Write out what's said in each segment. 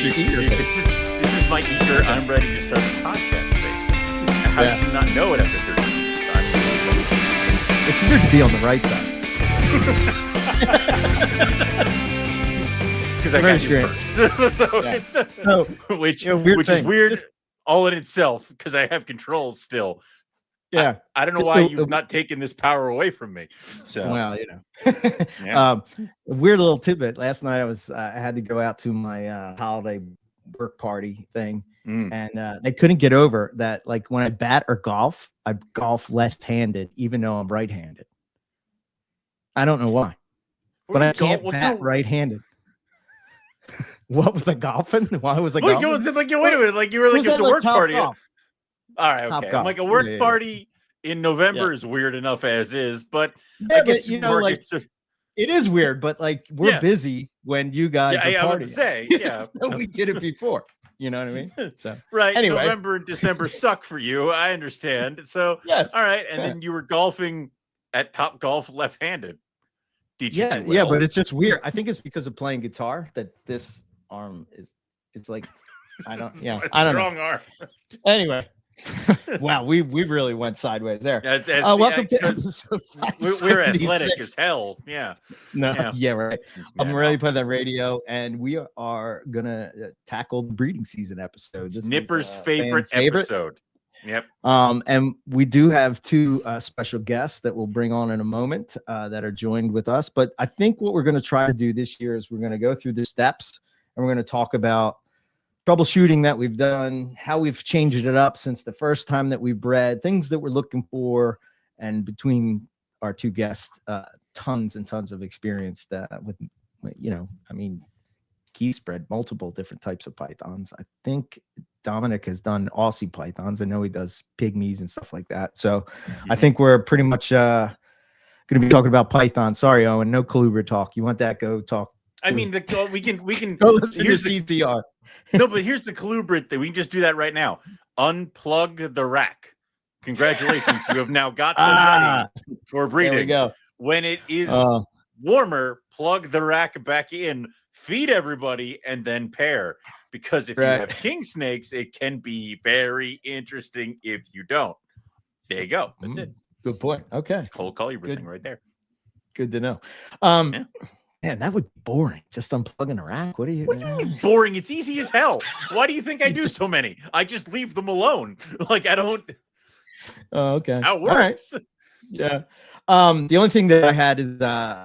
ready. Dude, this is my eager. I'm ready to start a podcast face. How did you not know it after 13 years? It's weird to be on the right side. It's because I got you first. Which is weird all in itself because I have control still. Yeah, I don't know why you've not taken this power away from me. So, well, weird little tidbit. Last night I had to go out to my holiday work party thing, and they couldn't get over that. Like when I bat or golf, I golf left-handed, even though I'm right-handed. I don't know why, but I can't bat right-handed. What was I golfing? Why was I golfing? Wait a minute, like you were like it's a work party. Golf. All right, okay. I'm like a work party in November is weird enough as is, but I guess it is weird. But like we're busy when you guys are partying. I would say, so we did it before. You know what I mean? So right. Anyway, November and December suck for you. I understand. So yes. All right, and then you were golfing at Top Golf left-handed. Did you? Yeah, but it's just weird. I think it's because of playing guitar that this arm is. It's like I don't. Yeah, I don't know. Strong arm. Anyway. Wow, we really went sideways there. Welcome to episode 576. We're athletic as hell. Yeah. Right. I'm Morelia Put That Radio, and we are gonna tackle the breeding season episode. This Nipper's favorite episode. Yep. And we do have two special guests that we'll bring on in a moment that are joined with us. But I think what we're going to try to do this year is we're going to go through the steps, and we're going to talk about troubleshooting that we've done, how we've changed it up since the first time that we bred, things that we're looking for, and between our two guests, tons and tons of experience with, Keith's bred multiple different types of pythons. I think Dominic has done Aussie pythons. I know he does pygmies and stuff like that. So I think we're pretty much going to be talking about python. Sorry, Owen, no Calibra talk. You want that? Go talk. I mean, we can go listen to CCR. No, but here's the Calibra thing. We can just do that right now. Unplug the rack. Congratulations, you have now got them ready for breeding. There we go. When it is warmer, plug the rack back in, feed everybody, and then pair. Because if you have king snakes, it can be very interesting if you don't. There you go. That's it. Good point. Okay. Cold Calibra thing right there. Good to know. Man, that would be boring. Just unplugging a rack. What do you mean boring? It's easy as hell. Why do you think I do so many? I just leave them alone. Like I don't. Oh, okay. That's how it works. Right. Yeah. The only thing that I had is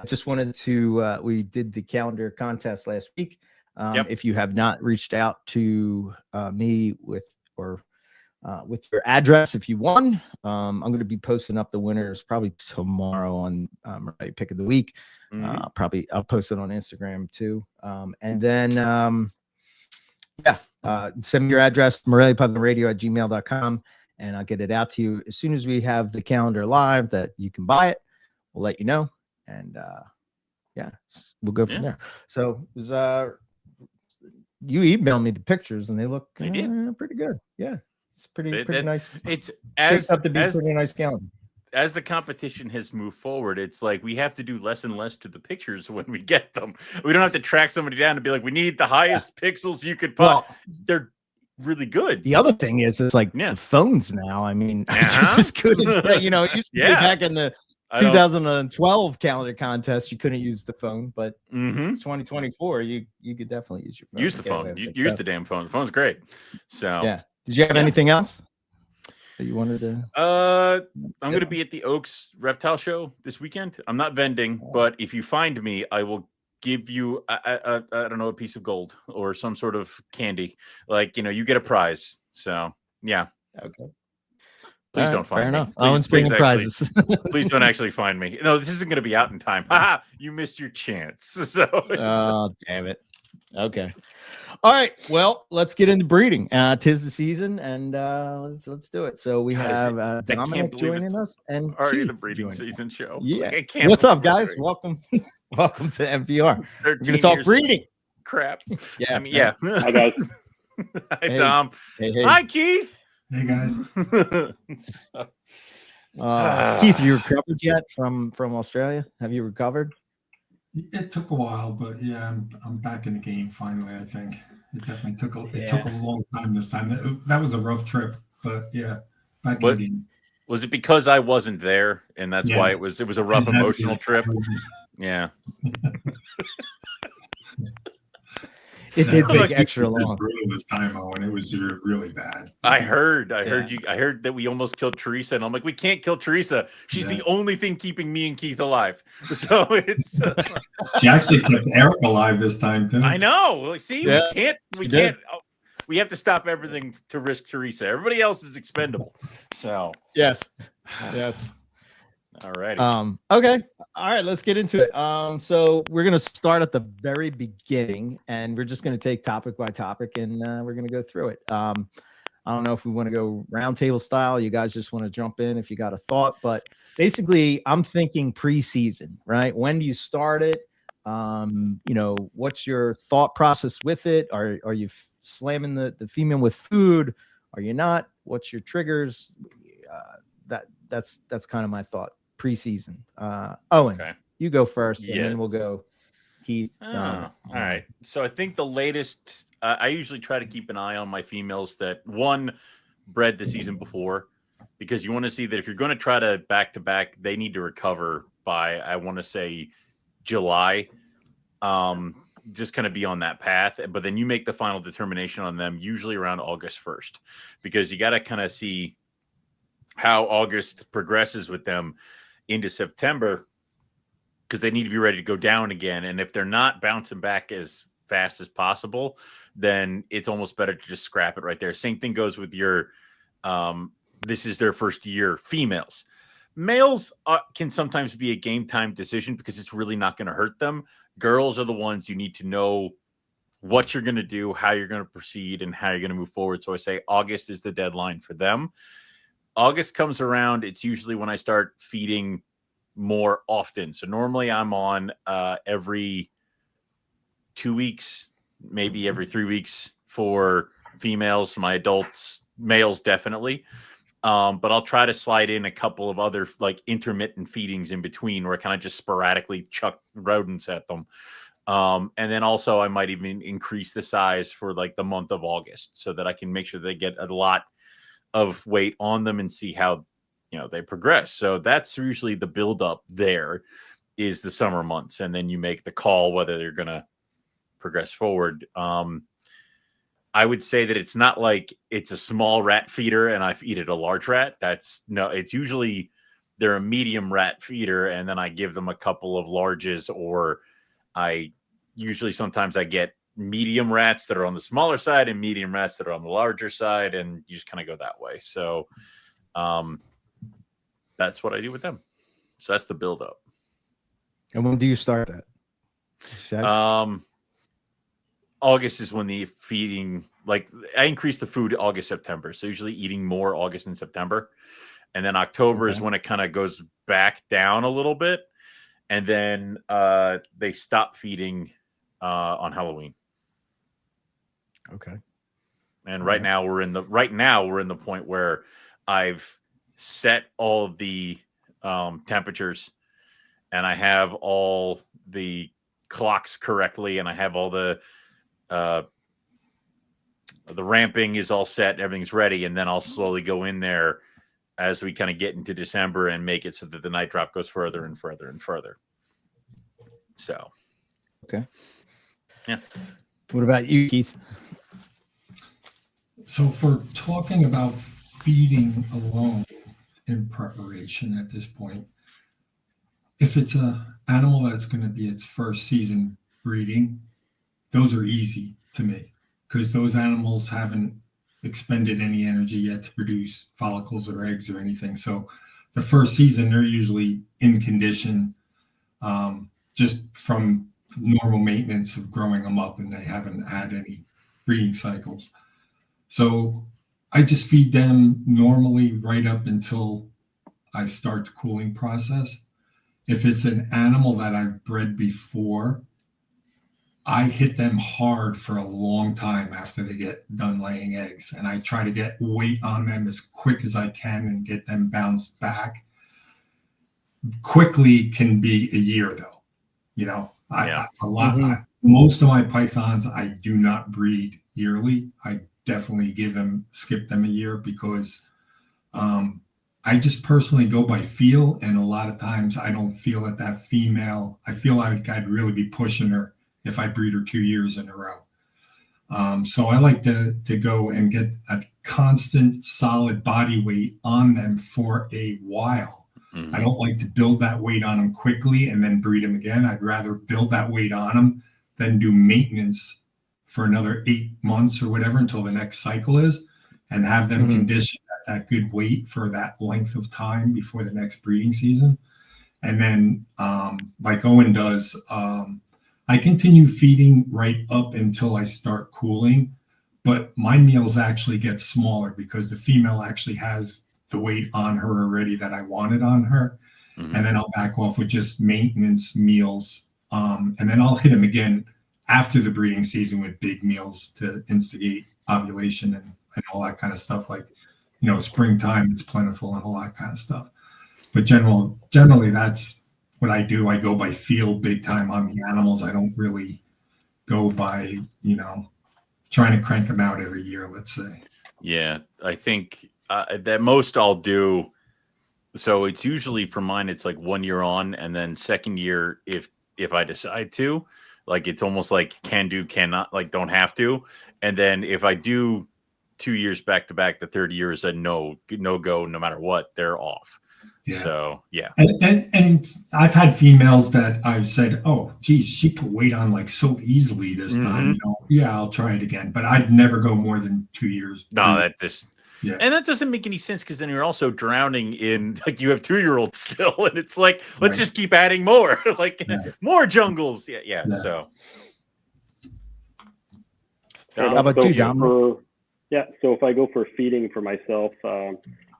just wanted to we did the calendar contest last week. If you have not reached out to me with your address, if you won, I'm going to be posting up the winners probably tomorrow on Pick of the Week. Probably I'll post it on Instagram too. And then send me your address, moreliaputnamradio@gmail.com, and I'll get it out to you as soon as we have the calendar live that you can buy it. We'll let you know, and we'll go from there. So it was you emailed me the pictures, and they look pretty good. Yeah, it's pretty nice. It's shaped up to be a pretty nice calendar. As the competition has moved forward, it's like we have to do less and less to the pictures when we get them. We don't have to track somebody down and be like, we need the highest pixels you could put. Well, they're really good. The other thing is, it's like the phones now. I mean, it's just as good as it used to be back in the 2012 calendar contest. You couldn't use the phone, but it's 2024. You could definitely use your phone. Use the phone. Use the damn phone. The phone's great. So yeah. Did you have anything else that you wanted to? I'm going to be at the Oaks Reptile Show this weekend. I'm not vending, but if you find me, I will give you I don't know, a piece of gold or some sort of candy. Like, you get a prize. So yeah. Okay. Please don't find me. Owen's bringing prizes. Please don't actually find me. No, this isn't going to be out in time. You missed your chance. So oh, damn it. Okay. All right. Well, let's get into breeding. 'Tis the season, and let's do it. So we have Dominic joining us, and already the breeding season show. Yeah. What's up, guys? Welcome to MPR. We're going to talk breeding. Crap. Yeah. I mean, yeah. Hi, guys. Hi, Dom. Hey. Hi, Keith. Hey, guys. Keith, you recovered yet from Australia? Have you recovered? It took a while, but yeah, I'm back in the game finally, I think. It definitely took a long time this time. That was a rough trip, but yeah, back But again. was it because I wasn't there, and that's why it was a rough emotional trip? Yeah. It did take extra long. This time, when it was really bad. I heard that we almost killed Teresa, and I'm like, we can't kill Teresa. She's the only thing keeping me and Keith alive. So it's she actually kept Eric alive this time too. I know. Like, see, we can't. We have to stop everything to risk Teresa. Everybody else is expendable. So yes. All right. Okay. All right. Let's get into it. So we're gonna start at the very beginning, and we're just gonna take topic by topic, and we're gonna go through it. I don't know if we want to go roundtable style. You guys just want to jump in if you got a thought, but basically, I'm thinking preseason, right? When do you start it? What's your thought process with it? Are you slamming the female with food? Are you not? What's your triggers? That's kind of my thought. Preseason. Owen, you go first, and then we'll go Keith. All right. So I think the latest, I usually try to keep an eye on my females that bred the season before, because you want to see that if you're going to try to back-to-back, they need to recover by, I want to say, July. Just kind of be on that path, but then you make the final determination on them usually around August 1st, because you got to kind of see how August progresses with them into September, because they need to be ready to go down again. And if they're not bouncing back as fast as possible, then it's almost better to just scrap it right there. Same thing goes with your, this is their first year females. Males can sometimes be a game time decision because it's really not going to hurt them. Girls are the ones you need to know what you're going to do, how you're going to proceed, and how you're going to move forward. So I say August is the deadline for them. August comes around, it's usually when I start feeding more often. So normally I'm on every 2 weeks, maybe every 3 weeks for females. My adults, males definitely. But I'll try to slide in a couple of other like intermittent feedings in between, where I kind of just sporadically chuck rodents at them. And then also I might even increase the size for like the month of August, so that I can make sure they get a lot of weight on them and see how, they progress. So that's usually the buildup there, is the summer months. And then you make the call whether they're going to progress forward. I would say that it's not like it's a small rat feeder and I feed it a large rat. It's usually they're a medium rat feeder, and then I give them a couple of larges, or sometimes I get medium rats that are on the smaller side and medium rats that are on the larger side, and you just kind of go that way. So that's what I do with them. So that's the build up. And when do you start that? August is when the feeding, like I increase the food August, September. So usually eating more August and September. And then October is when it kind of goes back down a little bit. And then they stop feeding on Halloween. Okay. And right now we're in the point where I've set all of the temperatures, and I have all the clocks correctly, and I have all the ramping is all set, everything's ready, and then I'll slowly go in there as we kind of get into December and make it so that the night drop goes further and further and further. So, okay. Yeah. What about you, Keith? So for talking about feeding alone in preparation at this point, if it's an animal that's going to be its first season breeding, those are easy to me, because those animals haven't expended any energy yet to produce follicles or eggs or anything. So the first season, they're usually in condition, just from normal maintenance of growing them up, and they haven't had any breeding cycles. So I just feed them normally right up until I start the cooling process. If it's an animal that I've bred before, I hit them hard for a long time after they get done laying eggs. And I try to get weight on them as quick as I can and get them bounced back. Quickly can be a year, though. most of my pythons, I do not breed yearly. I definitely skip them a year because I just personally go by feel. And a lot of times I don't feel that female, I feel like I'd really be pushing her if I breed her 2 years in a row. So I like to go and get a constant solid body weight on them for a while. Mm-hmm. I don't like to build that weight on them quickly and then breed them again. I'd rather build that weight on them than do maintenance for another 8 months or whatever until the next cycle is, and have them conditioned at that good weight for that length of time before the next breeding season. And then like Owen does, I continue feeding right up until I start cooling, but my meals actually get smaller because the female actually has the weight on her already that I wanted on her. Mm-hmm. And then I'll back off with just maintenance meals. And then I'll hit them again after the breeding season with big meals to instigate ovulation and all that kind of stuff. Like, springtime, it's plentiful and all that kind of stuff. But generally that's what I do. I go by feel big time on the animals. I don't really go by, trying to crank them out every year, let's say. Yeah, I think that most I'll do. So it's usually for mine, it's like 1 year on, and then second year, if I decide to, like, it's almost like can do, cannot, like don't have to. And then if I do 2 years back to back, the third year is a no go, no matter what, they're off. Yeah. So yeah, and I've had females that I've said, oh geez, she put weight on like so easily this time. Yeah, I'll try it again, but I'd never go more than 2 years. No, and that doesn't make any sense because then you're also drowning in, like, you have 2-year-olds still, and it's like, let's just keep adding more, like more jungles. Yeah. So how about you, Dom? So if I go for feeding for myself,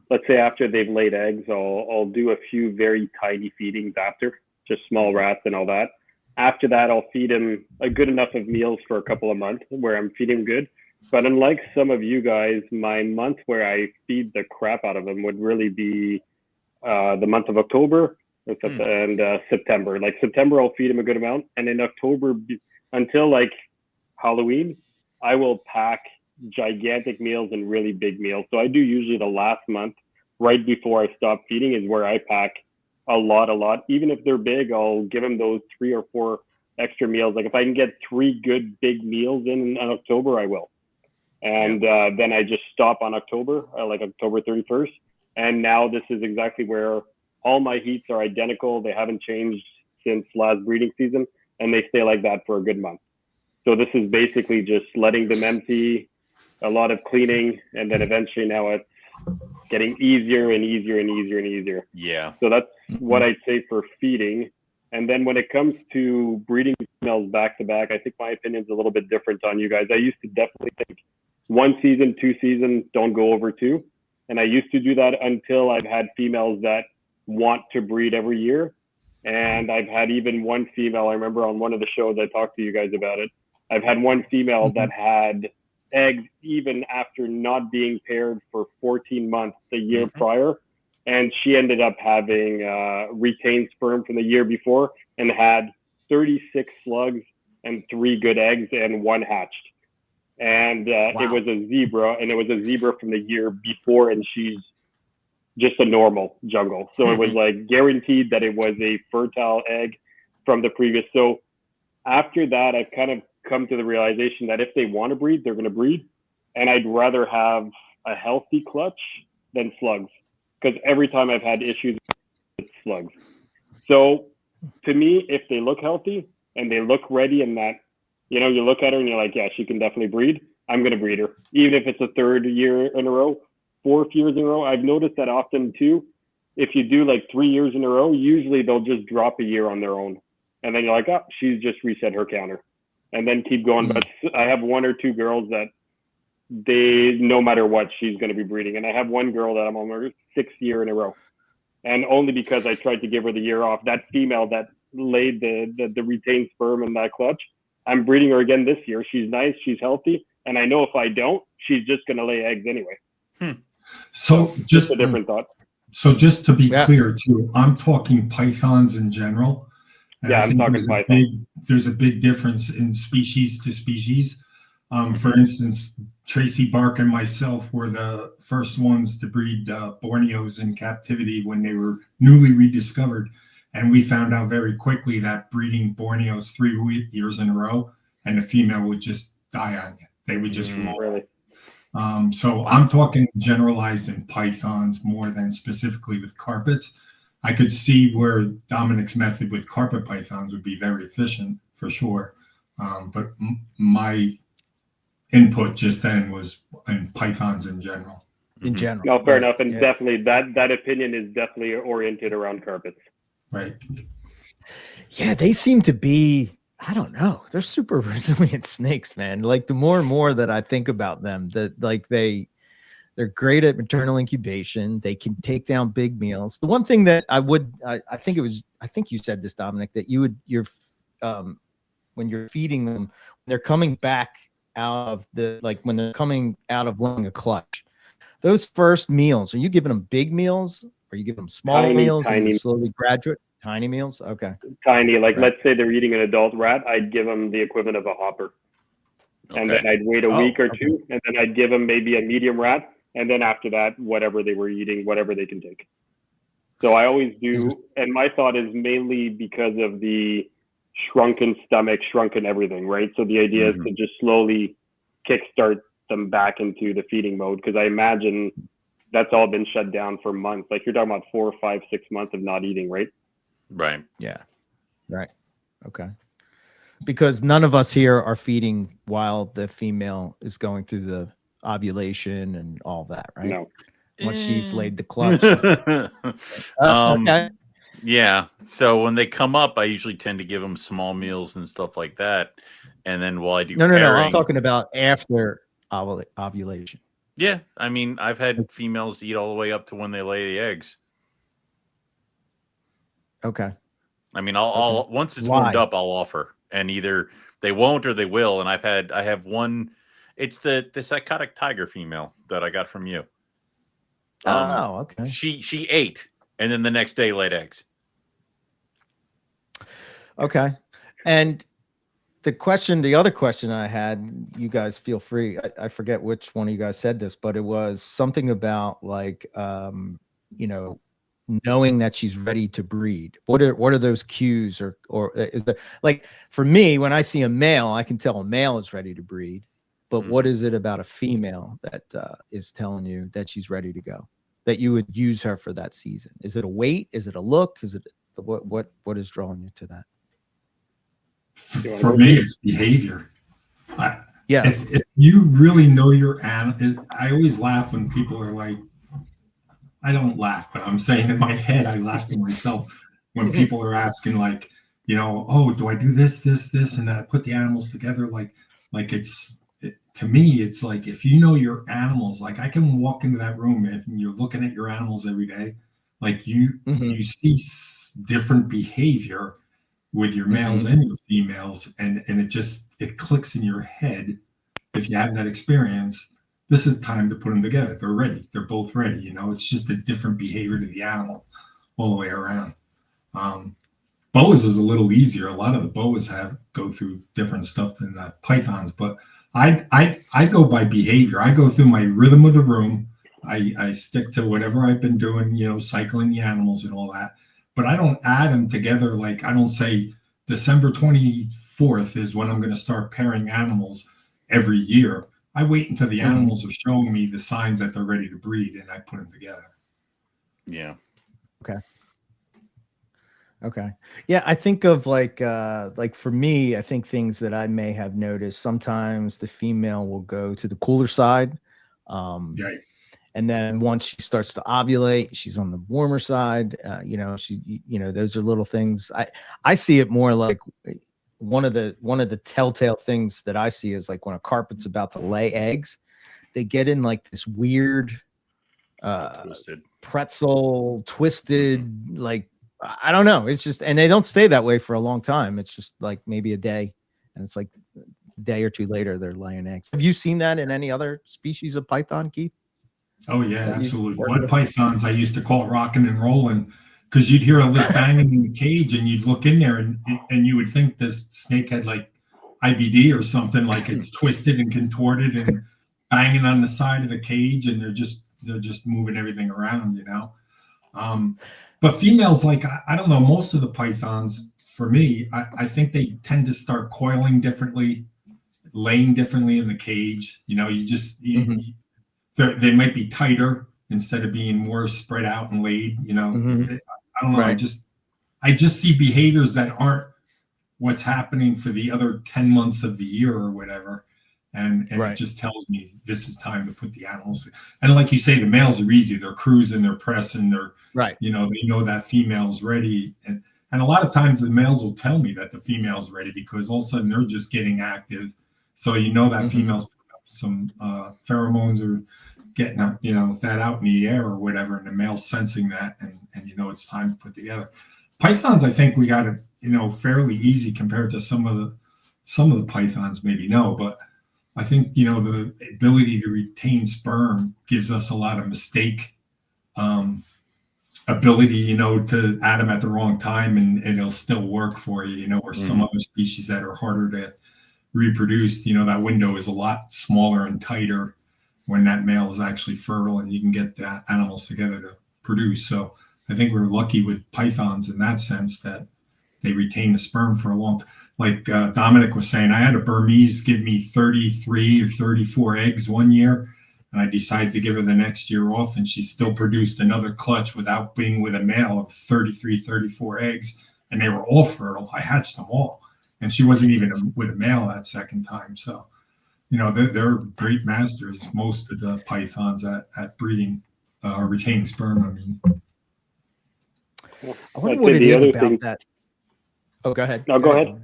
let's say after they've laid eggs, I'll do a few very tiny feedings after, just small rats and all that. After that, I'll feed them a good enough of meals for a couple of months where I'm feeding good. But unlike some of you guys, my month where I feed the crap out of them would really be the month of October and September. Like September, I'll feed them a good amount. And in October, until like Halloween, I will pack gigantic meals and really big meals. So I do usually the last month right before I stop feeding is where I pack a lot. Even if they're big, I'll give them those 3 or 4 extra meals. Like if I can get 3 good big meals in October, I will. And then I just stop on October, like October 31st. And now this is exactly where all my heats are identical. They haven't changed since last breeding season, and they stay like that for a good month. So this is basically just letting them empty, a lot of cleaning, and then eventually now it's getting easier and easier and easier and easier. Yeah. So that's what I'd say for feeding. And then when it comes to breeding females back to back, I think my opinion is a little bit different on you guys. I used to definitely think 1 season, 2 seasons, don't go over 2. And I used to do that until I've had females that want to breed every year. And I've had even one female, I remember on one of the shows I talked to you guys about it, I've had one female that had eggs even after not being paired for 14 months the year prior, and she ended up having retained sperm from the year before and had 36 slugs and 3 good eggs and 1 hatched. And it was a zebra, and it was a zebra from the year before, and she's just a normal jungle. So it was like guaranteed that it was a fertile egg from the previous. So after that, I've kind of come to the realization that if they want to breed, they're going to breed. And I'd rather have a healthy clutch than slugs, because every time I've had issues with slugs. So to me, if they look healthy and they look ready, and that, you look at her and you're like, yeah, she can definitely breed, I'm going to breed her. Even if it's a 3rd year in a row, 4th years in a row. I've noticed that often too. If you do like 3 years in a row, usually they'll just drop a year on their own. And then you're like, oh, she's just reset her counter. And then keep going. But I have 1 or 2 girls that no matter what, she's going to be breeding. And I have 1 girl that I'm on her 6th year in a row. And only because I tried to give her the year off. That female that laid the retained sperm in that clutch, I'm breeding her again this year. She's nice, she's healthy. And I know if I don't, she's just going to lay eggs anyway. So just a different thought. So just to be clear too, I'm talking pythons in general. And Yeah, I I'm think talking python. there's a big difference in species to species. For instance, Tracy Bark and myself were the first ones to breed Borneos in captivity when they were newly rediscovered. And we found out very quickly that breeding Borneos 3 years in a row, and the female would just die on you. They would just roll. Really? So I'm talking generalized in pythons more than specifically with carpets. I could see where Dominic's method with carpet pythons would be very efficient for sure. But my input just then was in pythons in general. In general. No, fair enough. And yeah. definitely that opinion is definitely oriented around carpets. Right. Yeah, they seem to be, I don't know, they're super resilient snakes, man. Like the more and more that I think about them, that like they're great at maternal incubation. They can take down big meals. The one thing that I think you said this, Dominic, that when you're feeding them, they're coming back out of when they're coming out of laying a clutch, those first meals, are you giving them big meals? Or are you giving them small meals and slowly graduate? Tiny meals? Okay. Tiny, like right. Let's say they're eating an adult rat, I'd give them the equivalent of a hopper. Okay. And then I'd wait a week or two, and then I'd give them maybe a medium rat, and then after that, whatever they were eating, whatever they can take. So I always do, and my thought is mainly because of the shrunken stomach, shrunken everything, right? So the idea is to just slowly kickstart them back into the feeding mode, because I imagine that's all been shut down for months. Like you're talking about 4, 5, 6 months of not eating, right? Right. Yeah. Right. Okay. Because none of us here are feeding while the female is going through the ovulation and all that, right? No. Once she's laid the clutch. Okay. Yeah. So when they come up, I usually tend to give them small meals and stuff like that. And then while I do no, I'm talking about after ovulation. Yeah. I mean, I've had females eat all the way up to when they lay the eggs. Okay. I mean, I'll once it's warmed up, I'll offer, and either they won't or they will. And I have one. It's the psychotic tiger female that I got from you. Okay. She ate, and then the next day laid eggs. Okay. And the other question I had, you guys feel free. I forget which one of you guys said this, but it was something about like, knowing that she's ready to breed. What are those cues, or is there, like, for me, when I see a male, I can tell a male is ready to breed, but what is it about a female that is telling you that she's ready to go, that you would use her for that season? Is it a weight? Is it a look? Is it what is drawing you to that? For me, it's behavior. Yeah. If you really know your animal, I always laugh when people are like, I don't laugh, but I'm saying in my head, I laugh to myself when people are asking, like, oh, do I do this, and I put the animals together, to me, it's like, if you know your animals, like I can walk into that room and you're looking at your animals every day, like you see different behavior with your males and your females, and it clicks in your head. If you have that experience, this is time to put them together. They're ready. They're both ready. It's just a different behavior to the animal all the way around. Boas is a little easier. A lot of the boas go through different stuff than the pythons, but I go by behavior. I go through my rhythm of the room. I stick to whatever I've been doing, cycling the animals and all that, but I don't add them together. Like, I don't say December 24th is when I'm going to start pairing animals every year. I wait until the animals are showing me the signs that they're ready to breed, and I put them together. Yeah. Okay. Yeah, I think of like for me, I think things that I may have noticed. Sometimes the female will go to the cooler side, and then once she starts to ovulate, she's on the warmer side. Those are little things. I see it more like one of the telltale things that I see is like when a carpet's about to lay eggs, they get in like this weird pretzel twisted, like, I don't know. It's just, and they don't stay that way for a long time. It's just like maybe a day, and it's like a day or two later they're laying eggs. Have you seen that in any other species of python, Keith? Oh yeah, absolutely. Blood pythons, I used to call it rocking and rolling. because you'd hear all this banging in the cage, and you'd look in there, and you would think this snake had like IBD or something, like it's twisted and contorted and banging on the side of the cage, and they're just moving everything around, you know. But females, like I don't know, most of the pythons, for me, I think they tend to start coiling differently, laying differently in the cage. You know, they might be tighter instead of being more spread out and laid. You know, I don't know. Right. I just see behaviors that aren't what's happening for the other 10 months of the year or whatever. And Right. It just tells me this is time to put the animals. And like you say, the males are easy. They're cruising, they're pressing, they're, Right. you know, they know that female's ready. And a lot of times the males will tell me that the female's ready, because all of a sudden they're just getting active. So you know that female's putting up some pheromones, or getting, you know, that out in the air or whatever, and the male's sensing that, and you know it's time to put together. Pythons, I think we got it, you know, fairly easy compared to some of the pythons, maybe no, but I think, you know, the ability to retain sperm gives us a lot of mistake ability, you know, to add them at the wrong time, and it'll still work for you, you know, or some other species that are harder to reproduce, you know, that window is a lot smaller and tighter when that male is actually fertile, and you can get the animals together to produce. So I think we're lucky with pythons in that sense, that they retain the sperm for a long time. Like Dominic was saying, I had a Burmese give me 33 or 34 eggs one year, and I decided to give her the next year off, and she still produced another clutch without being with a male of 33, 34 eggs, and they were all fertile. I hatched them all, and she wasn't even with a male that second time. So, you know, they're great masters, most of the pythons at breeding, retaining sperm, I mean. I wonder what it is about that. Oh, go ahead. No, go ahead.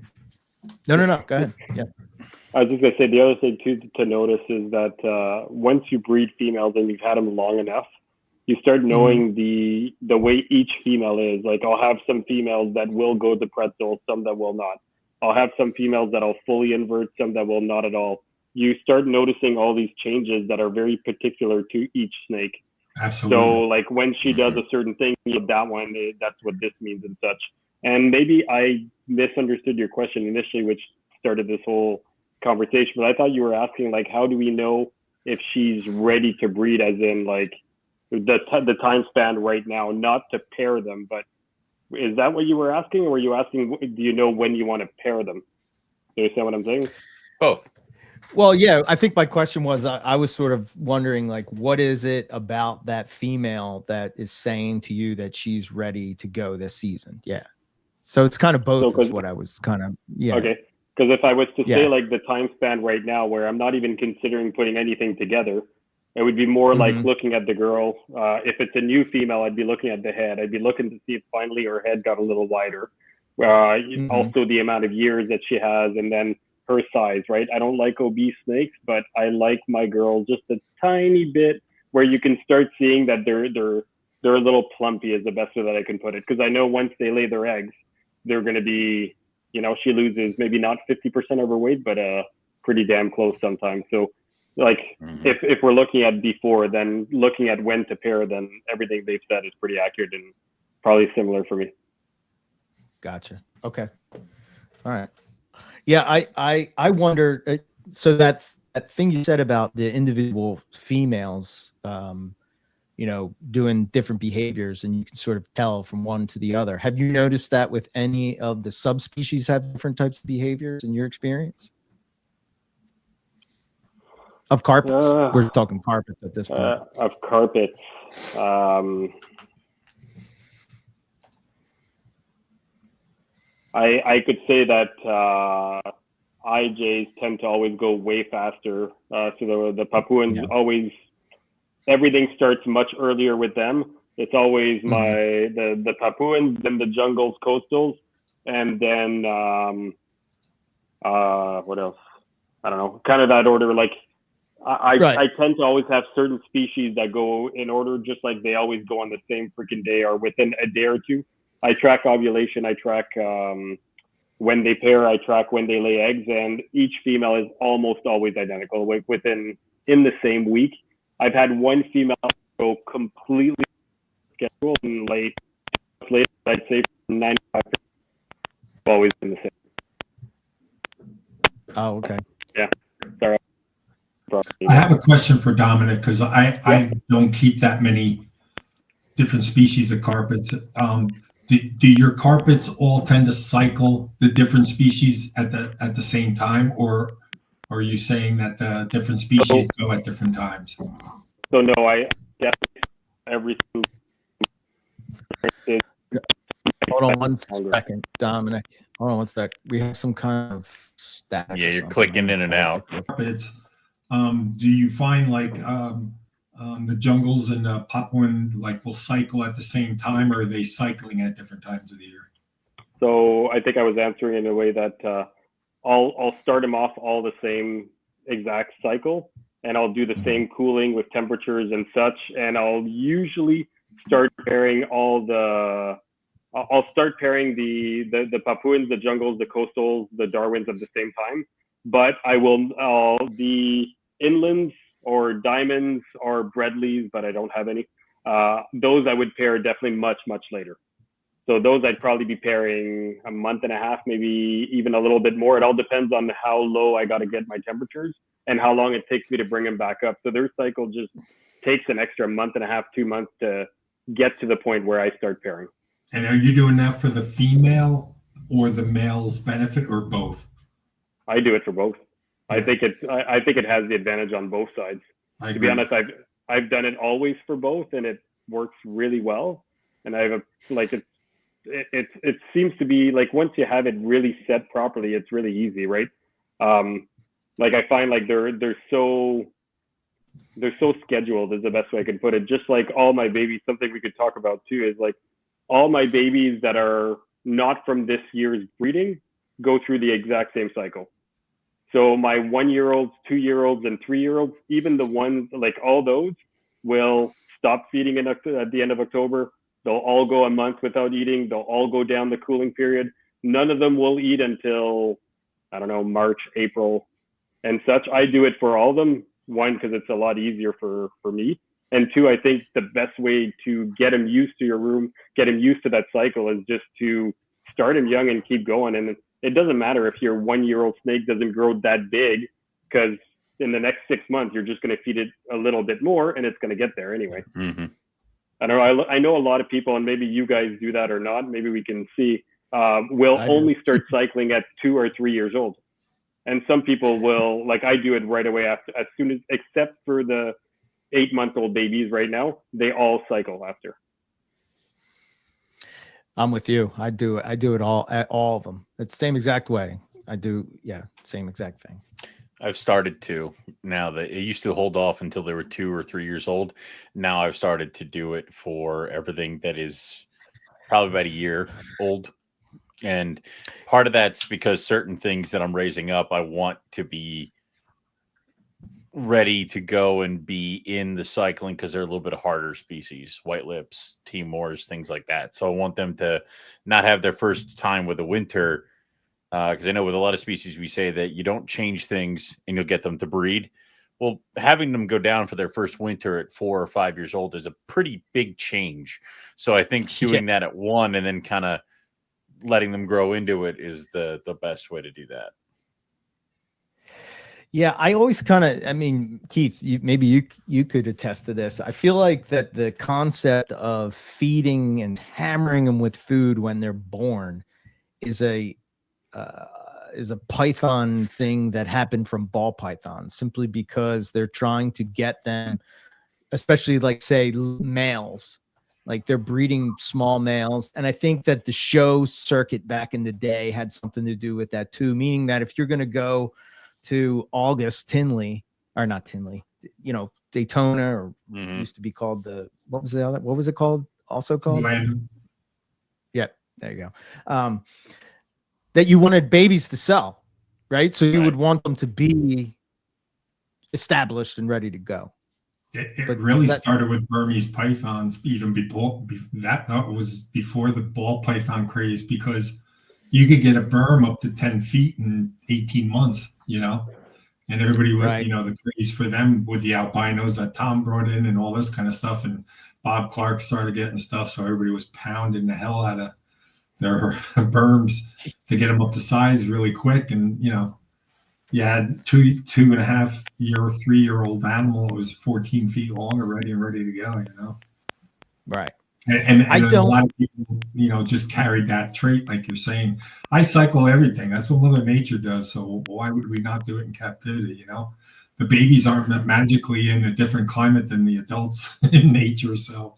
No, go ahead. Yeah. I was just going to say, the other thing too to notice is that once you breed females and you've had them long enough, you start knowing the way each female is. Like, I'll have some females that will go to pretzel, some that will not. I'll have some females that'll fully invert, some that will not at all. You start noticing all these changes that are very particular to each snake. Absolutely. So, like, when she does a certain thing, that one, that's what this means and such. And maybe I misunderstood your question initially, which started this whole conversation, but I thought you were asking, like, how do we know if she's ready to breed, as in, like, the time span right now, not to pair them, but is that what you were asking, or were you asking, do you know when you want to pair them? Do you understand what I'm saying? Both. Well, yeah, I think my question was, I was sort of wondering, like, what is it about that female that is saying to you that she's ready to go this season? Yeah. So it's kind of both, is what I was kind of, yeah. Okay. Because if I was to say, like, the time span right now, where I'm not even considering putting anything together, it would be more like looking at the girl. If it's a new female, I'd be looking at the head. I'd be looking to see if finally her head got a little wider. Also the amount of years that she has, and then her size, right? I don't like obese snakes, but I like my girl just a tiny bit, where you can start seeing that they're a little plumpy, is the best way that I can put it. Because I know once they lay their eggs, they're going to be, you know, she loses maybe not 50% of her weight, but pretty damn close sometimes. So, like, if we're looking at before, then looking at when to pair, then everything they've said is pretty accurate and probably similar for me. Gotcha. Okay. All right. Yeah, I wonder. So that thing you said about the individual females, you know, doing different behaviors, and you can sort of tell from one to the other. Have you noticed that with any of the subspecies have different types of behaviors in your experience? Of carpets, we're talking carpets at this point. Of carpets, I could say that IJs tend to always go way faster. So the Papuans always, everything starts much earlier with them. It's always the Papuans, then the jungles, coastals, and then what else? I don't know. Kind of that order. Like, I tend to always have certain species that go in order, just like they always go on the same freaking day or within a day or two. I track ovulation. I track when they pair. I track when they lay eggs, and each female is almost always identical, in the same week. I've had one female go completely scheduled and lay later, I'd say 95% always been the same. Oh, okay. Yeah. Sorry. I have a question for Dominic because I don't keep that many different species of carpets. Do your carpets all tend to cycle the different species at the same time, or are you saying that the different species go at different times? So no, I definitely everything. Hold on one second, Dominic. Hold on one sec. We have some kind of static. Yeah, you're clicking in and out. Carpets. Do you find like the jungles and the Papuan like will cycle at the same time, or are they cycling at different times of the year? So I think I was answering in a way that I'll start them off all the same exact cycle, and I'll do the same cooling with temperatures and such, and I'll usually start pairing I'll start pairing the Papuans, the jungles, the coastals, the Darwins at the same time. But the inlands or diamonds or Bredleys, but I don't have any. Those I would pair definitely much, much later. So those I'd probably be pairing a month and a half, maybe even a little bit more. It all depends on how low I got to get my temperatures and how long it takes me to bring them back up. So their cycle just takes an extra month and a half, 2 months to get to the point where I start pairing. And are you doing that for the female or the male's benefit, or both? I do it for both. Yeah. I think it has the advantage on both sides. To be honest, I've done it always for both, and it works really well. And it seems to be like once you have it really set properly, it's really easy, right? Like I find like they're so scheduled is the best way I can put it. Just like all my babies, something we could talk about too is like all my babies that are not from this year's breeding go through the exact same cycle. So my 1-year-olds, 2-year-olds, and 3-year-olds, even the ones like all those will stop feeding at the end of October. They'll all go a month without eating. They'll all go down the cooling period. None of them will eat until, I don't know, March, April, and such. I do it for all of them. One, because it's a lot easier for me. And two, I think the best way to get them used to your room, get them used to that cycle is just to start them young and keep going. And it doesn't matter if your 1-year-old snake doesn't grow that big, because in the next 6 months, you're just going to feed it a little bit more and it's going to get there anyway. Mm-hmm. I don't know. I know a lot of people, and maybe you guys do that or not. Maybe we can see. Will only start cycling at 2 or 3 years old, and some people will, like I do it right away after, as soon as, except for the 8-month-old babies. Right now, they all cycle after. I'm with you. I do it all at all of them. It's the same exact way. I do. Yeah. Same exact thing. I've started to now. That it used to hold off until they were 2 or 3 years old. Now I've started to do it for everything that is probably about a year old. And part of that's because certain things that I'm raising up, I want to be ready to go and be in the cycling because they're a little bit harder species, white lips, Timors, things like that. So I want them to not have their first time with the winter. Because I know with a lot of species, we say that you don't change things and you'll get them to breed. Well, having them go down for their first winter at 4 or 5 years old is a pretty big change. So I think doing that at 1 and then kind of letting them grow into it is the best way to do that. Yeah, I always I mean, Keith, maybe you could attest to this. I feel like that the concept of feeding and hammering them with food when they're born is a python thing that happened from ball pythons, simply because they're trying to get them, especially like say males, like they're breeding small males. And I think that the show circuit back in the day had something to do with that too, meaning that if you're going to go to August Tinley, or not Tinley, Daytona, or used to be called what was it called? Also called? Yeah, there you go. That you wanted babies to sell, right? So you would want them to be established and ready to go. It really started with Burmese pythons, even before that was before the ball python craze, because you could get a Burm up to 10 feet in 18 months, and everybody would, the craze for them with the albinos that Tom brought in and all this kind of stuff. And Bob Clark started getting stuff, so everybody was pounding the hell out of their berms to get them up to size really quick. And you had 2.5-year, 3-year-old animal that was 14 feet long already and ready to go. Right. And a lot of people, just carried that trait, like you're saying. I cycle everything. That's what Mother Nature does. So why would we not do it in captivity? The babies aren't magically in a different climate than the adults in nature. So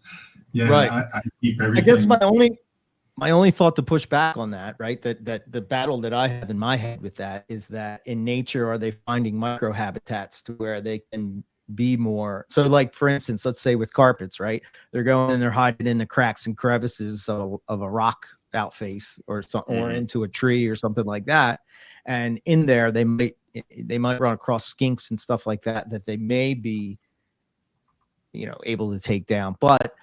yeah, right. I keep everything. I guess my only thought to push back on that, right? That the battle that I have in my head with that is that in nature, are they finding micro habitats to where they can be more? So like, for instance, let's say with carpets, right? They're going and they're hiding in the cracks and crevices of a rock outface or something, or into a tree or something like that. And in there, they might run across skinks and stuff like that they may be, able to take down. But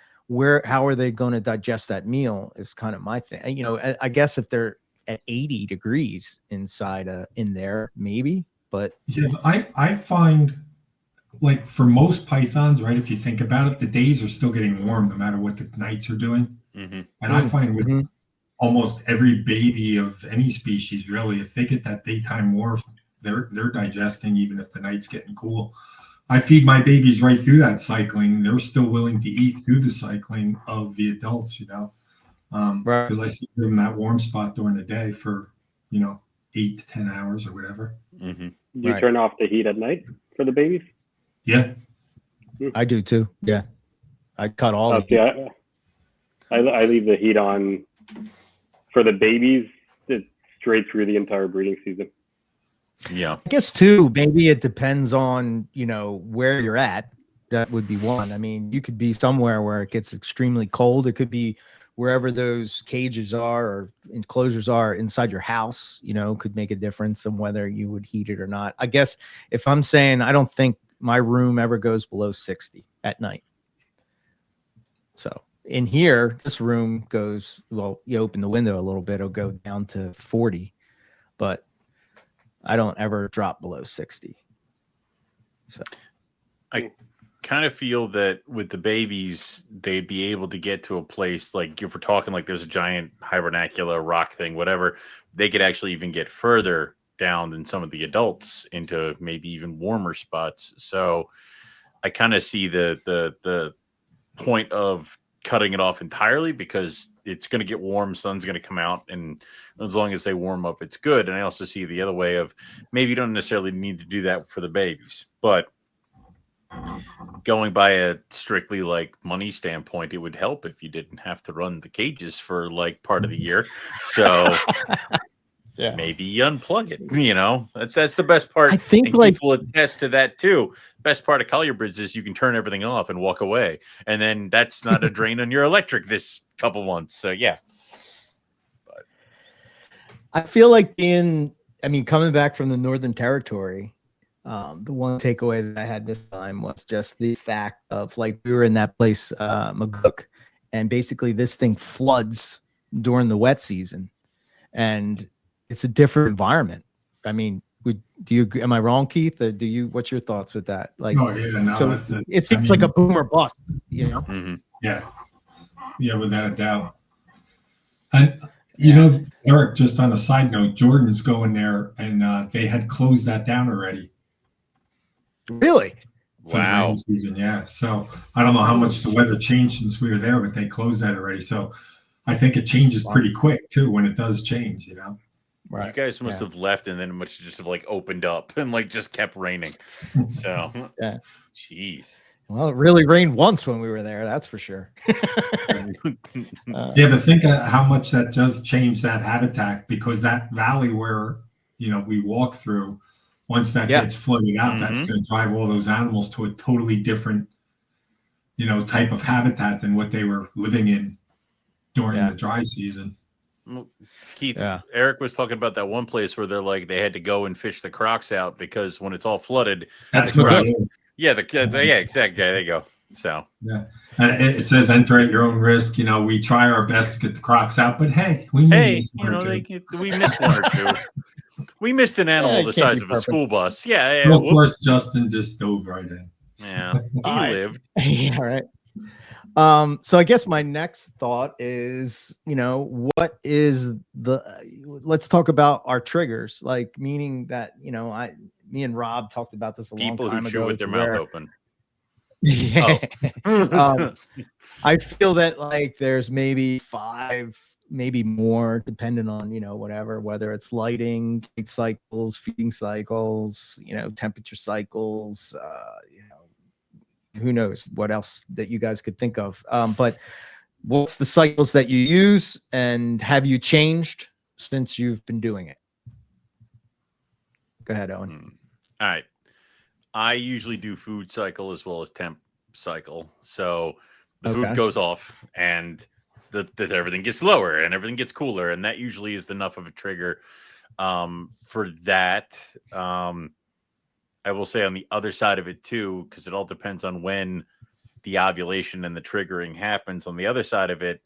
how are they going to digest that meal is kind of my thing. I guess if they're at 80 degrees inside in there, maybe. But yeah, I find, like, for most pythons, right, if you think about it, the days are still getting warm no matter what the nights are doing. And I find with almost every baby of any species, really, if they get that daytime warmth, they're digesting even if the night's getting cool. I feed my babies right through that cycling. They're still willing to eat through the cycling of the adults, because I see them in that warm spot during the day for 8 to 10 hours or whatever. Do you turn off the heat at night for the babies? Yeah, I do too. Yeah, I cut all the heat. I leave the heat on for the babies. It's straight through the entire breeding season. Yeah, I guess too, maybe it depends on where you're at. That would be one. I mean, you could be somewhere where it gets extremely cold. It could be wherever those cages are or enclosures are inside your house, could make a difference on whether you would heat it or not. I guess if I'm saying, I don't think my room ever goes below 60 at night. So in here, this room goes, well, you open the window a little bit, it'll go down to 40, but I don't ever drop below 60. So I kind of feel that with the babies, they'd be able to get to a place, like if we're talking like there's a giant hibernacula rock thing, whatever, they could actually even get further down than some of the adults into maybe even warmer spots. So I kind of see the point of cutting it off entirely, because it's going to get warm, sun's going to come out, and as long as they warm up, it's good. And I also see the other way of maybe you don't necessarily need to do that for the babies, but going by a strictly like money standpoint, it would help if you didn't have to run the cages for like part of the year. So yeah, maybe you unplug it. That's the best part. I think people attest to that too. Best part of collier bridge is you can turn everything off and walk away, and then that's not a drain on your electric this couple months. So yeah, but I feel like coming back from the Northern Territory, the one takeaway that I had this time was just the fact of, like, we were in that place, Maguk, and basically this thing floods during the wet season, and it's a different environment. I mean, am I wrong, Keith? Or what's your thoughts with that? Like, so it seems like a boom or bust, Yeah. Yeah, without a doubt. And Eric, just on a side note, Jordan's going there, and they had closed that down already. Really? For the rainy season, yeah. So I don't know how much the weather changed since we were there, but they closed that already. So I think it changes pretty quick too when it does change, Right. You guys must have left, and then it must just have like opened up and like just kept raining. So yeah, jeez. Well, it really rained once when we were there. That's for sure. Yeah, but think of how much that does change that habitat, because that valley where we walk through, once that gets flooded out, that's going to drive all those animals to a totally different, type of habitat than what they were living in during the dry season. Keith, Eric was talking about that one place where they had to go and fish the crocs out, because when it's all flooded, that's what exactly. There you go. So it says enter at your own risk. We try our best to get the crocs out, but hey, we missed one or two. We missed an animal the size of a school bus. Yeah. Well, of course, Justin just dove right in. Yeah, he lived. Yeah, right. So I guess my next thought is, what is let's talk about our triggers, like meaning that, me and Rob talked about this a long People who time chew ago. with their mouth open. Yeah. Oh. I feel that like there's maybe 5, maybe more, depending on, whatever, whether it's lighting, heat cycles, feeding cycles, temperature cycles, who knows what else that you guys could think of. But what's the cycles that you use, and have you changed since you've been doing it? Go ahead, Owen. All right. I usually do food cycle as well as temp cycle. So the food goes off and everything gets lower and everything gets cooler. And that usually is enough of a trigger for that. I will say on the other side of it too, because it all depends on when the ovulation and the triggering happens. On the other side of it,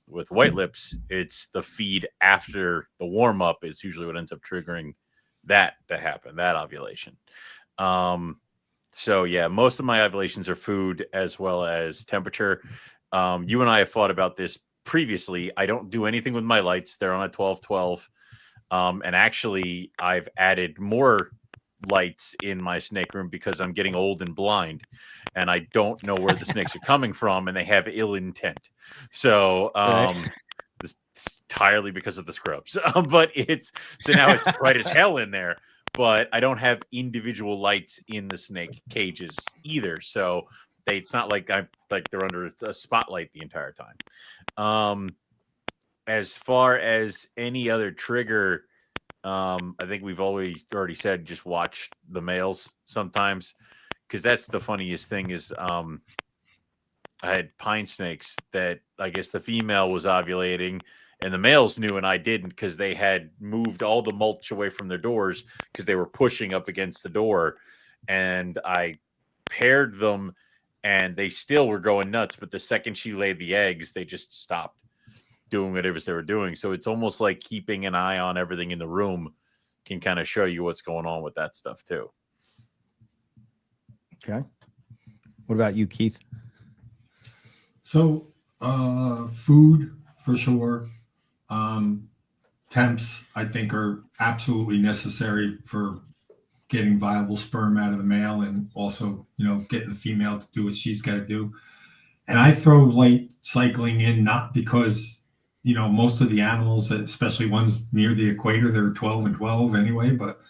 with white lips, it's the feed after the warm up is usually what ends up triggering that to happen, that ovulation. So yeah, most of my ovulations are food as well as temperature. You and I have thought about this previously. I don't do anything with my lights. They're on a 12-12. And actually I've added more lights in my snake room because I'm getting old and blind and I don't know where the snakes are coming from and they have ill intent. So, this entirely because of the scrubs, but now it's bright as hell in there, but I don't have individual lights in the snake cages either. So it's not like they're under a spotlight the entire time. As far as any other trigger, I think we've already said just watch the males sometimes, because that's the funniest thing is I had pine snakes that I guess the female was ovulating and the males knew and I didn't, because they had moved all the mulch away from their doors because they were pushing up against the door, and I paired them and they still were going nuts, but the second she laid the eggs they just stopped doing whatever they were doing. So it's almost like keeping an eye on everything in the room can kind of show you what's going on with that stuff too. Okay. What about you, Keith? So food for sure. Temps I think are absolutely necessary for getting viable sperm out of the male, and also, getting the female to do what she's got to do. And I throw light cycling in, not because, most of the animals, especially ones near the equator, they're 12 and 12 anyway, but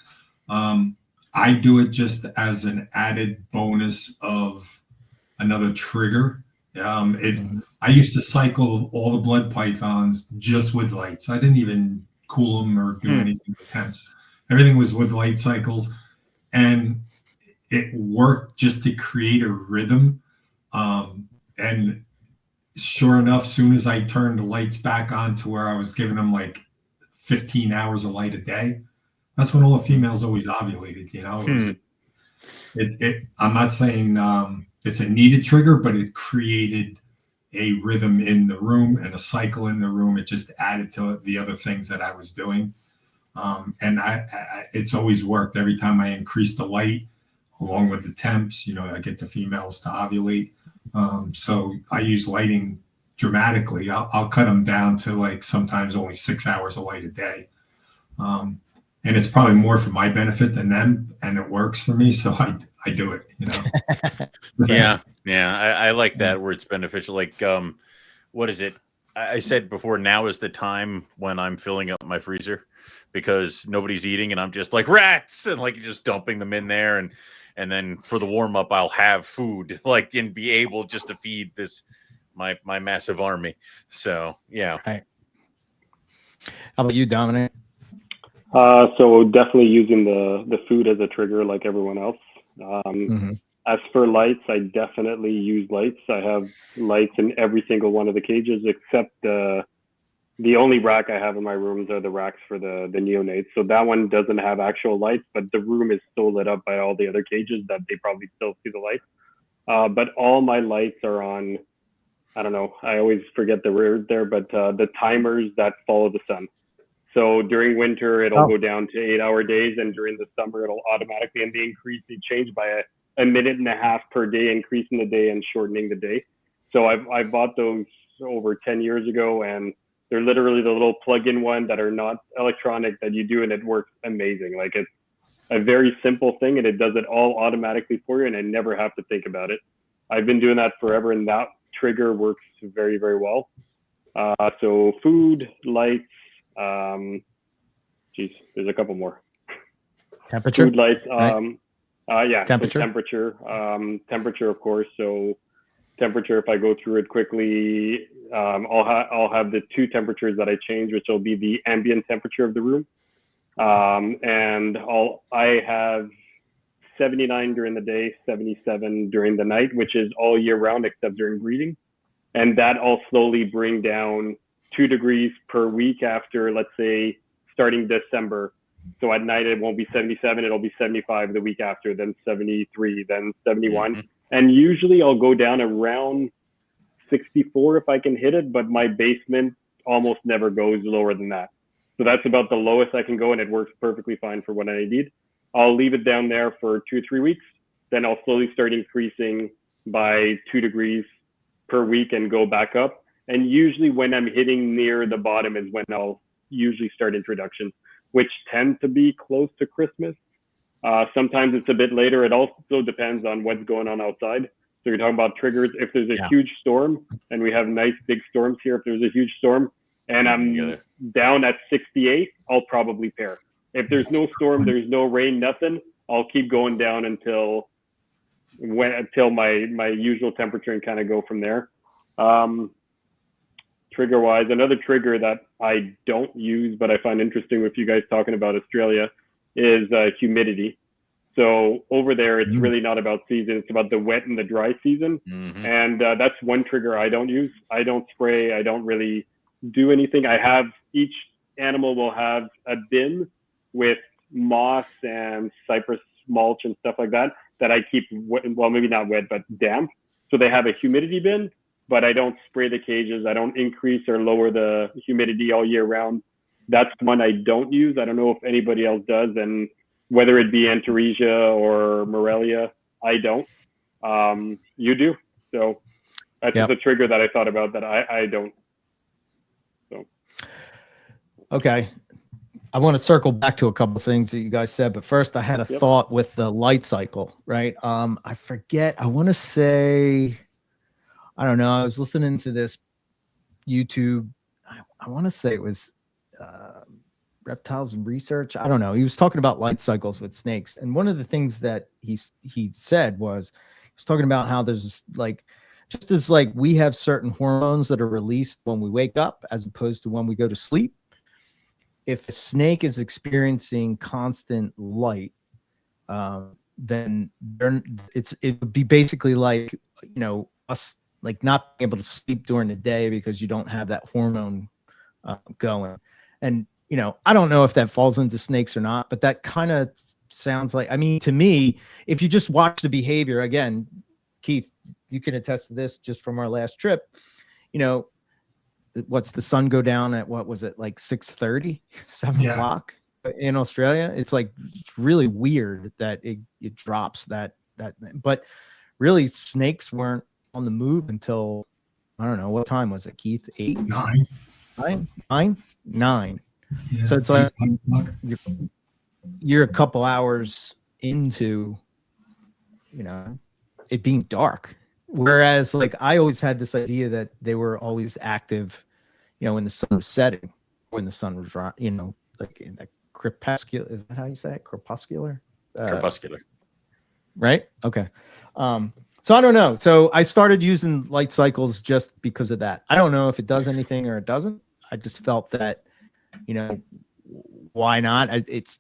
I do it just as an added bonus of another trigger. I used to cycle all the blood pythons just with lights. I didn't even cool them or do anything with temps. Everything was with light cycles, and it worked just to create a rhythm. And sure enough, soon as I turned the lights back on to where I was giving them like 15 hours of light a day, that's when all the females always ovulated. I'm not saying it's a needed trigger, but it created a rhythm in the room and a cycle in the room. It just added to the other things that I was doing. And it's always worked. Every time I increase the light along with the temps, I get the females to ovulate. So I use lighting dramatically. I'll cut them down to like sometimes only 6 hours of light a day. And it's probably more for my benefit than them, and it works for me. So I do it, Yeah. I like that where it's beneficial. Like, what is it? I said before, now is the time when I'm filling up my freezer because nobody's eating and I'm just like rats and like just dumping them in there. And then for the warm up, I'll have food and be able just to feed my massive army. So, yeah. Right. How about you, Dominic? So definitely using the food as a trigger like everyone else. As for lights, I definitely use lights. I have lights in every single one of the cages except the only rack I have in my rooms are the racks for the neonates. So that one doesn't have actual lights, but the room is still lit up by all the other cages that they probably still see the lights. But all my lights are on, I don't know, I always forget the word there, but the timers that follow the sun. So during winter, it'll go down to 8-hour days, and during the summer, it'll automatically, and they change by a minute and a half per day, increasing the day and shortening the day. So I bought those over 10 years ago, and they're literally the little plug-in one that are not electronic that you do, and it works amazing. Like, it's a very simple thing, and it does it all automatically for you, and I never have to think about it. I've been doing that forever, and that trigger works very, very well. So food, lights, there's a couple more. Temperature? Food, lights, right? yeah, temperature? So temperature, of course. So temperature, if I go through it quickly, I'll have the two temperatures that I change, which will be the ambient temperature of the room. And I have 79 during the day, 77 during the night, which is all year round except during breeding. And that I'll slowly bring down 2 degrees per week after, let's say, starting December. So at night, it won't be 77, it'll be 75 the week after, then 73, then 71. Mm-hmm. And usually I'll go down around 64 if I can hit it, but my basement almost never goes lower than that. So that's about the lowest I can go, and it works perfectly fine for what I need. I'll leave it down there for 2 or 3 weeks. Then I'll slowly start increasing by 2 degrees per week and go back up. And usually when I'm hitting near the bottom is when I'll usually start introductions, which tend to be close to Christmas. Sometimes it's a bit later. It also depends on what's going on outside. So you're talking about triggers. If there's a huge storm, and we have nice big storms here, if there's a huge storm and I'm down at 68, I'll probably pair. If there's no storm, there's no rain, nothing, I'll keep going down until my usual temperature and kind of go from there. Trigger wise, another trigger that I don't use, but I find interesting with you guys talking about Australia is humidity. So over there, it's really not about season. It's about the wet and the dry season. Mm-hmm. And that's one trigger I don't use. I don't spray. I don't really do anything. Each animal will have a bin with moss and cypress mulch and stuff like that I keep, well, maybe not wet, but damp. So they have a humidity bin, but I don't spray the cages. I don't increase or lower the humidity all year round. That's one I don't use. I don't know if anybody else does. And whether it be Enclosure or Morelia, I don't. You do. So that's just a trigger that I thought about that I don't. So. Okay. I want to circle back to a couple of things that you guys said, but first I had a thought with the light cycle, right? I forget, I want to say, I don't know. I was listening to this YouTube. I want to say it was Reptiles and Research. I don't know. He was talking about light cycles with snakes. And one of the things that he said was, he was talking about how there's like, just as like we have certain hormones that are released when we wake up as opposed to when we go to sleep. If a snake is experiencing constant light, then it would be basically like, us like not being able to sleep during the day because you don't have that hormone going. And, I don't know if that falls into snakes or not, but that kind of sounds like, I mean, to me, if you just watch the behavior, again, Keith, you can attest to this just from our last trip, what's the sun go down at, what was it, like 6:30, 7 o'clock in Australia? It's like really weird that it drops that, but really snakes weren't on the move until, I don't know, what time was it, Keith? 8? 9? Yeah, so it's like you're a couple hours into, it being dark. Whereas like I always had this idea that they were always active, when the sun was setting, when the sun was, like in the crepuscular, is that how you say it? Crepuscular? Crepuscular. Right? Okay. So I don't know. So I started using light cycles just because of that. I don't know if it does anything or it doesn't. I just felt that, why not? It's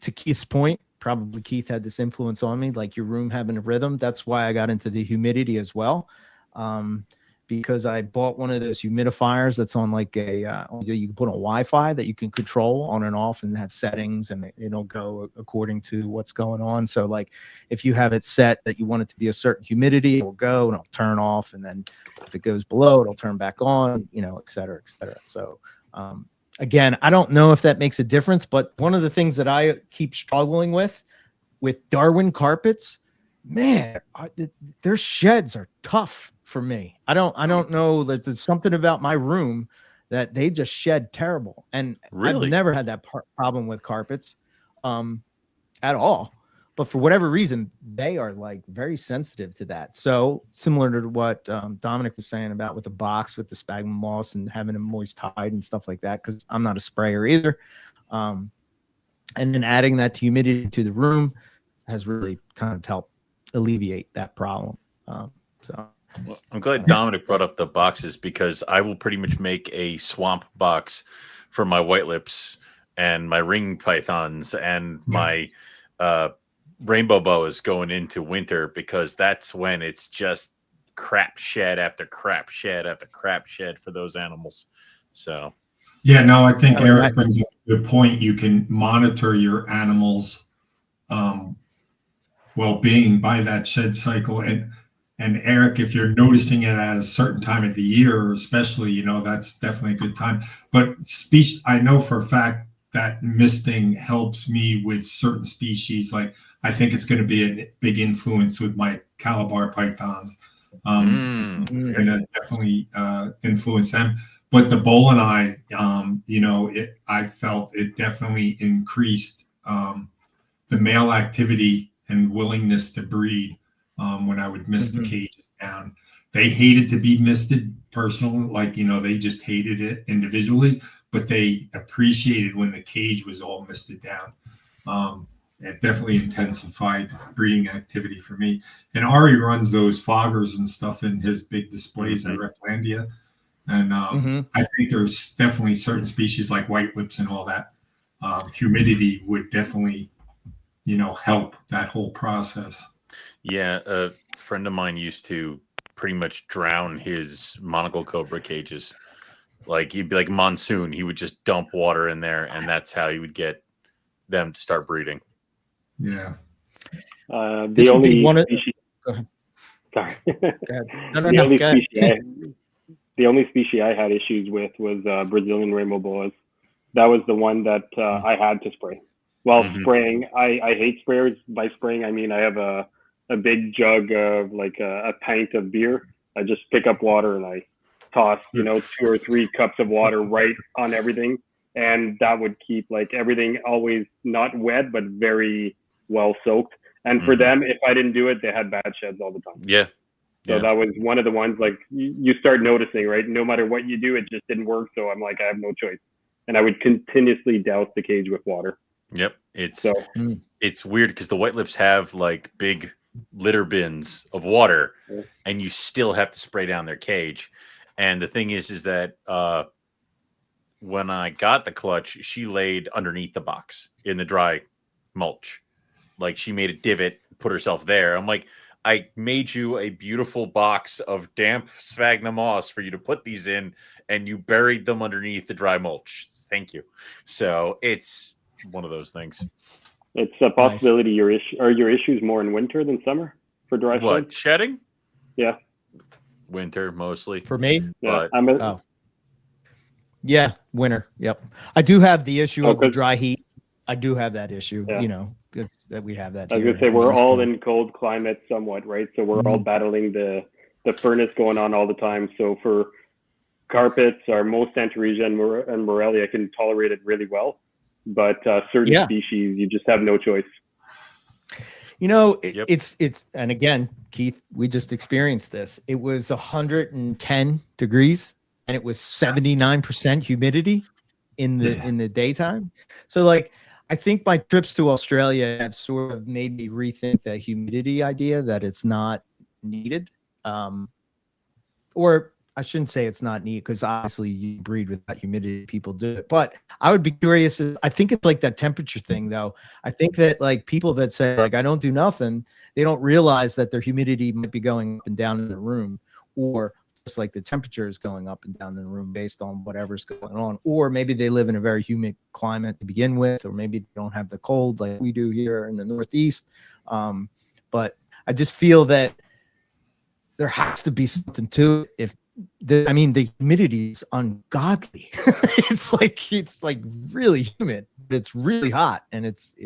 to Keith's point, probably Keith had this influence on me, like your room having a rhythm. That's why I got into the humidity as well. Because I bought one of those humidifiers that's on like you can put on Wi-Fi that you can control on and off and have settings, and it'll go according to what's going on. So like if you have it set that you want it to be a certain humidity, it will go and it'll turn off. And then if it goes below, it'll turn back on, et cetera, et cetera. So again, I don't know if that makes a difference, but one of the things that I keep struggling with Darwin carpets man, their sheds are tough for me. I don't know that there's something about my room that they just shed terrible. And Really? I've never had that problem with carpets at all. But for whatever reason, they are like very sensitive to that. So similar to what Dominic was saying about with the box, with the sphagnum moss and having them moist hide and stuff like that, because I'm not a sprayer either. And then adding that humidity to the room has really kind of helped alleviate that problem. So well, I'm glad Dominic brought up the boxes, because I will pretty much make a swamp box for my white lips and my ring pythons and my rainbow boas going into winter, because that's when it's just crap shed after crap shed after crap shed for those animals. So yeah, no, I think Eric brings up a good point. You can monitor your animals well-being by that shed cycle. And Eric, if you're noticing it at a certain time of the year, especially, that's definitely a good time. But I know for a fact that misting helps me with certain species. Like, I think it's going to be a big influence with my Calabar pythons. Going to definitely influence them. But the Boeleni, I felt it definitely increased the male activity and willingness to breed when I would mist the cages down. They hated to be misted personally, like, they just hated it individually, but they appreciated when the cage was all misted down. It definitely intensified breeding activity for me. And Ari runs those foggers and stuff in his big displays at Replandia. And I think there's definitely certain species like white lips and all that. Humidity would definitely, help that whole process. yeah, a friend of mine used to pretty much drown his monocle cobra cages. Like, he'd be like monsoon, he would just dump water in there, and that's how he would get them to start breeding. Yeah. The only species. Go ahead. Sorry. Go ahead. The only species I had issues with was Brazilian rainbow boas. That was the one that I had to spray. While spraying, I hate sprayers. By spraying, I mean I have a big jug of like a pint of beer. I just pick up water and I toss, 2 or 3 cups of water right on everything. And that would keep like everything always not wet, but very well soaked. And for them, if I didn't do it, they had bad sheds all the time. Yeah. So that was one of the ones, like, you start noticing, right? No matter what you do, it just didn't work. So I'm like, I have no choice. And I would continuously douse the cage with water. Yep. It's weird because the white lips have like big litter bins of water, and you still have to spray down their cage. And the thing is that when I got the clutch, she laid underneath the box in the dry mulch. Like, she made a divot, put herself there. I'm like, I made you a beautiful box of damp sphagnum moss for you to put these in, and you buried them underneath the dry mulch. Thank you. So it's one of those things. It's a possibility. Nice. Are your issues more in winter than summer for dry shed? What, shedding? Yeah. Winter mostly. For me? Yeah. Yeah, winter. Yep. I do have the issue of the dry heat. I do have that issue, it's that we have that. I was going to say, we're all in cold climates somewhat, right? So we're all battling the furnace going on all the time. So for carpets, our most Antaresia and Morelia can tolerate it really well. But certain species, you just have no choice. It's and again, Keith, we just experienced this. It was 110 degrees and it was 79% humidity in the daytime. So like, I think my trips to Australia have sort of made me rethink the humidity idea, that it's not needed. Or I shouldn't say it's not needed, because obviously you breed without humidity, people do it. But I would be curious. I think it's like that temperature thing, though. I think that like people that say like, I don't do nothing, they don't realize that their humidity might be going up and down in the room, or just like the temperature is going up and down in the room based on whatever's going on. Or maybe they live in a very humid climate to begin with, or maybe they don't have the cold like we do here in the Northeast. But I just feel that there has to be something to it. The humidity is ungodly. it's like really humid, but it's really hot, and it's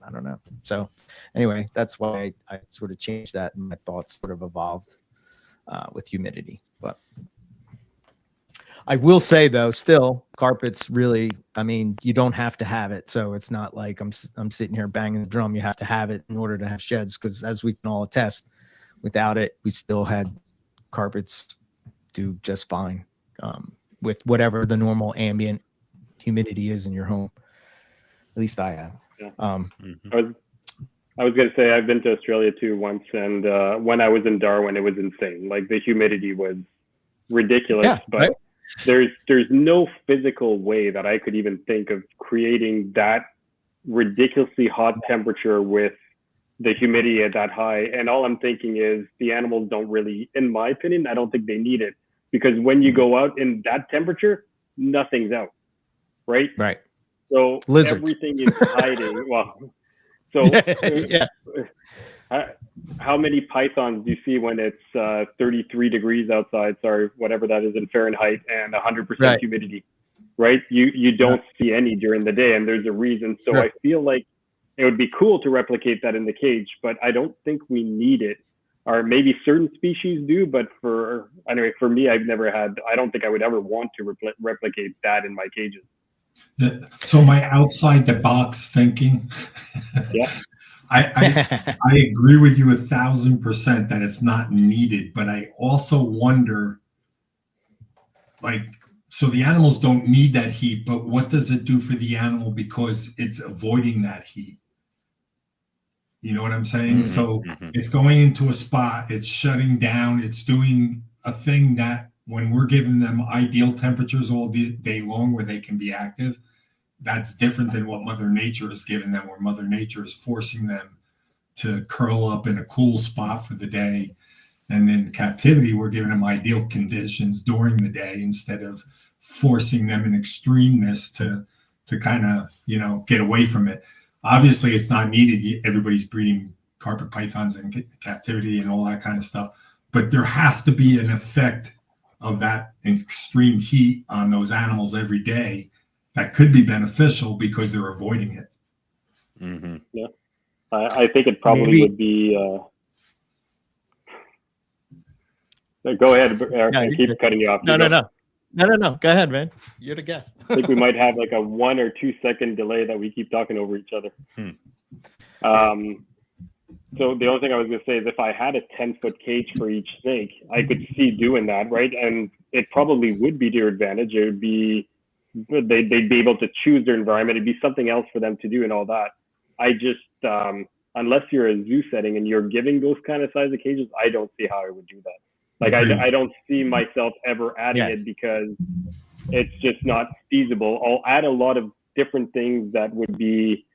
I don't know. So anyway, that's why I sort of changed that, and my thoughts sort of evolved with humidity. But I will say though, still carpets really, I mean, you don't have to have it. So it's not like I'm sitting here banging the drum. You have to have it in order to have sheds, because as we can all attest, without it, we still had carpets do just fine with whatever the normal ambient humidity is in your home. At least I have. Yeah. I was going to say, I've been to Australia too once, and when I was in Darwin, it was insane. Like the humidity was ridiculous, Yeah, but right? there's no physical way that I could even think of creating that ridiculously hot temperature with the humidity at that high. And all I'm thinking is the animals don't really, in my opinion, I don't think they need it, because when you go out in that temperature, nothing's out, right? Right. So Lizards. everything is hiding. Well, so Yeah. How many pythons do you see when it's 33 degrees outside? Sorry, whatever that is in Fahrenheit, and 100% humidity, right? You don't see any during the day, and there's a reason. So I feel like it would be cool to replicate that in the cage, but I don't think we need it. Or maybe certain species do, but for me, I don't think I would ever want to replicate that in my cages. So my outside the box thinking, yeah, I agree with you 1,000% that it's not needed, but I also wonder, like, so the animals don't need that heat, but what does it do for the animal because it's avoiding that heat? You know what I'm saying? Mm-hmm, so it's going into a spot, it's shutting down, it's doing a thing that when we're giving them ideal temperatures all day long where they can be active, that's different than what Mother Nature has given them, where Mother Nature is forcing them to curl up in a cool spot for the day. And in captivity, we're giving them ideal conditions during the day instead of forcing them in extremeness to kind of, get away from it. Obviously, it's not needed. Everybody's breeding carpet pythons in captivity and all that kind of stuff. But there has to be an effect of that extreme heat on those animals every day that could be beneficial because they're avoiding it. Mm-hmm. Yeah, I think it probably would be. Go ahead, Eric. I keep cutting you off. No. Go ahead, man. You're the guest. I think we might have like a 1 or 2 second delay that we keep talking over each other. So the only thing I was going to say is if I had a 10-foot cage for each snake, I could see doing that, right? And it probably would be to your advantage. It would be, they'd be able to choose their environment. It'd be something else for them to do and all that. I just, unless you're a zoo setting and you're giving those kind of size of cages, I don't see how I would do that. Like, I don't see myself ever adding it because it's just not feasible. I'll add a lot of different things that would be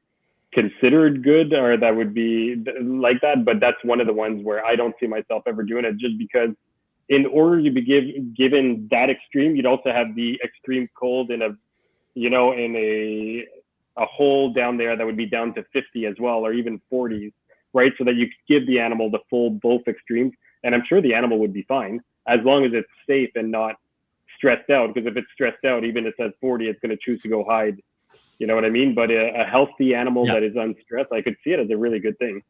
considered good or that would be like that, but that's one of the ones where I don't see myself ever doing it, just because in order to be given that extreme, you'd also have the extreme cold in a hole down there that would be down to 50 as well, or even 40s, right? So that you could give the animal the full both extremes. And I'm sure the animal would be fine as long as it's safe and not stressed out. Because if it's stressed out, even if it says 40, it's going to choose to go hide. You know what I mean? But a healthy animal that is unstressed, I could see it as a really good thing.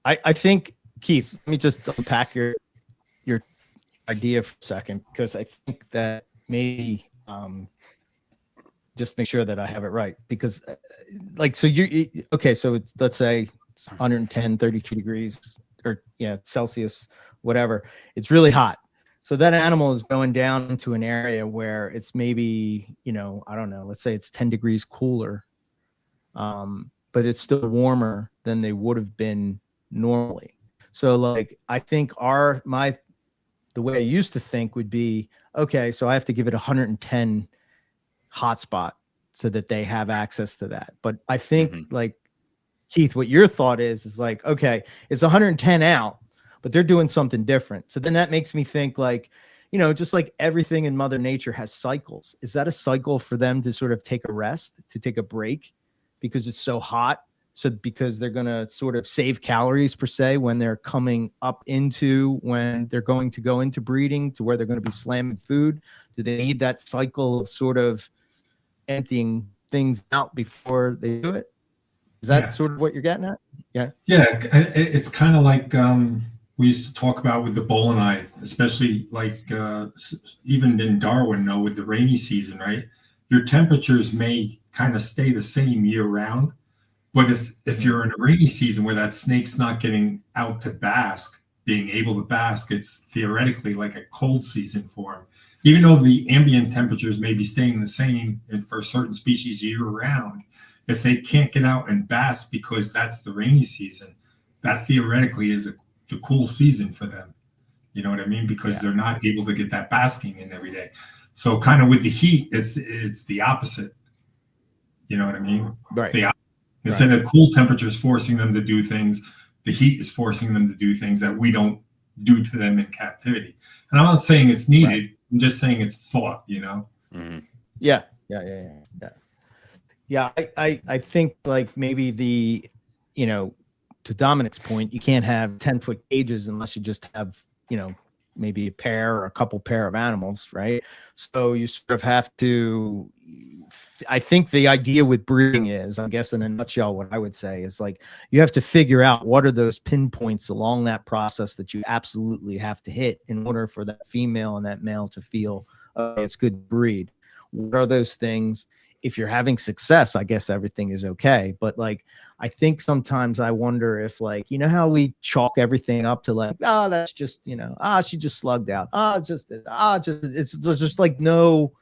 I think, Keith, let me just unpack your idea for a second, because I think that maybe just make sure that I have it right. Because so let's say it's 110, 33 degrees. Or Celsius, whatever. It's really hot. So that animal is going down into an area where it's maybe, I don't know, let's say it's 10 degrees cooler. But it's still warmer than they would have been normally. So like, I think the way I used to think would be, okay, so I have to give it 110 hotspot so that they have access to that. But I think like, Keith, what your thought is like, okay, it's 110 out, but they're doing something different. So then that makes me think like, just like everything in Mother Nature has cycles. Is that a cycle for them to sort of take a rest, to take a break because it's so hot? So because they're going to sort of save calories per se when they're coming up into, when they're going to go into breeding to where they're going to be slamming food. Do they need that cycle of sort of emptying things out before they do it? Is that Yeah. sort of what you're getting at? Yeah. Yeah, it's kind of like we used to talk about with the Bolinite, especially like even in Darwin, with the rainy season, right? Your temperatures may kind of stay the same year round, but if you're in a rainy season where that snake's not getting out to bask, being able to bask, it's theoretically like a cold season for them. Even though the ambient temperatures may be staying the same for certain species year round, if they can't get out and bask because that's the rainy season, that theoretically is the cool season for them. You know what I mean? Because they're not able to get that basking in every day. So kind of with the heat, it's the opposite. You know what I mean? Right. Instead of cool temperatures forcing them to do things, the heat is forcing them to do things that we don't do to them in captivity. And I'm not saying it's needed. Right. I'm just saying it's thought, Mm-hmm. Yeah. I think like maybe to Dominic's point, you can't have 10-foot cages unless you just have, maybe a pair or a couple pair of animals, right? So you sort of have to, I think the idea with breeding is, I guess in a nutshell, what I would say is like, you have to figure out what are those pinpoints along that process that you absolutely have to hit in order for that female and that male to feel it's good to breed. What are those things? If you're having success, I guess everything is okay. But like, I think sometimes I wonder if like, how we chalk everything up to like, that's just, she just slugged out. It's just like, no,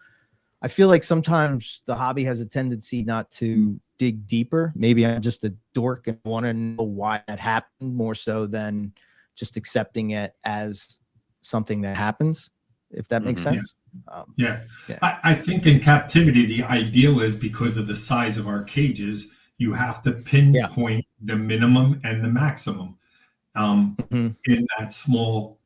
I feel like sometimes the hobby has a tendency not to dig deeper. Maybe I'm just a dork and want to know why that happened more so than just accepting it as something that happens, if that makes sense. Yeah. I think in captivity, the ideal is because of the size of our cages, you have to pinpoint the minimum and the maximum in that small,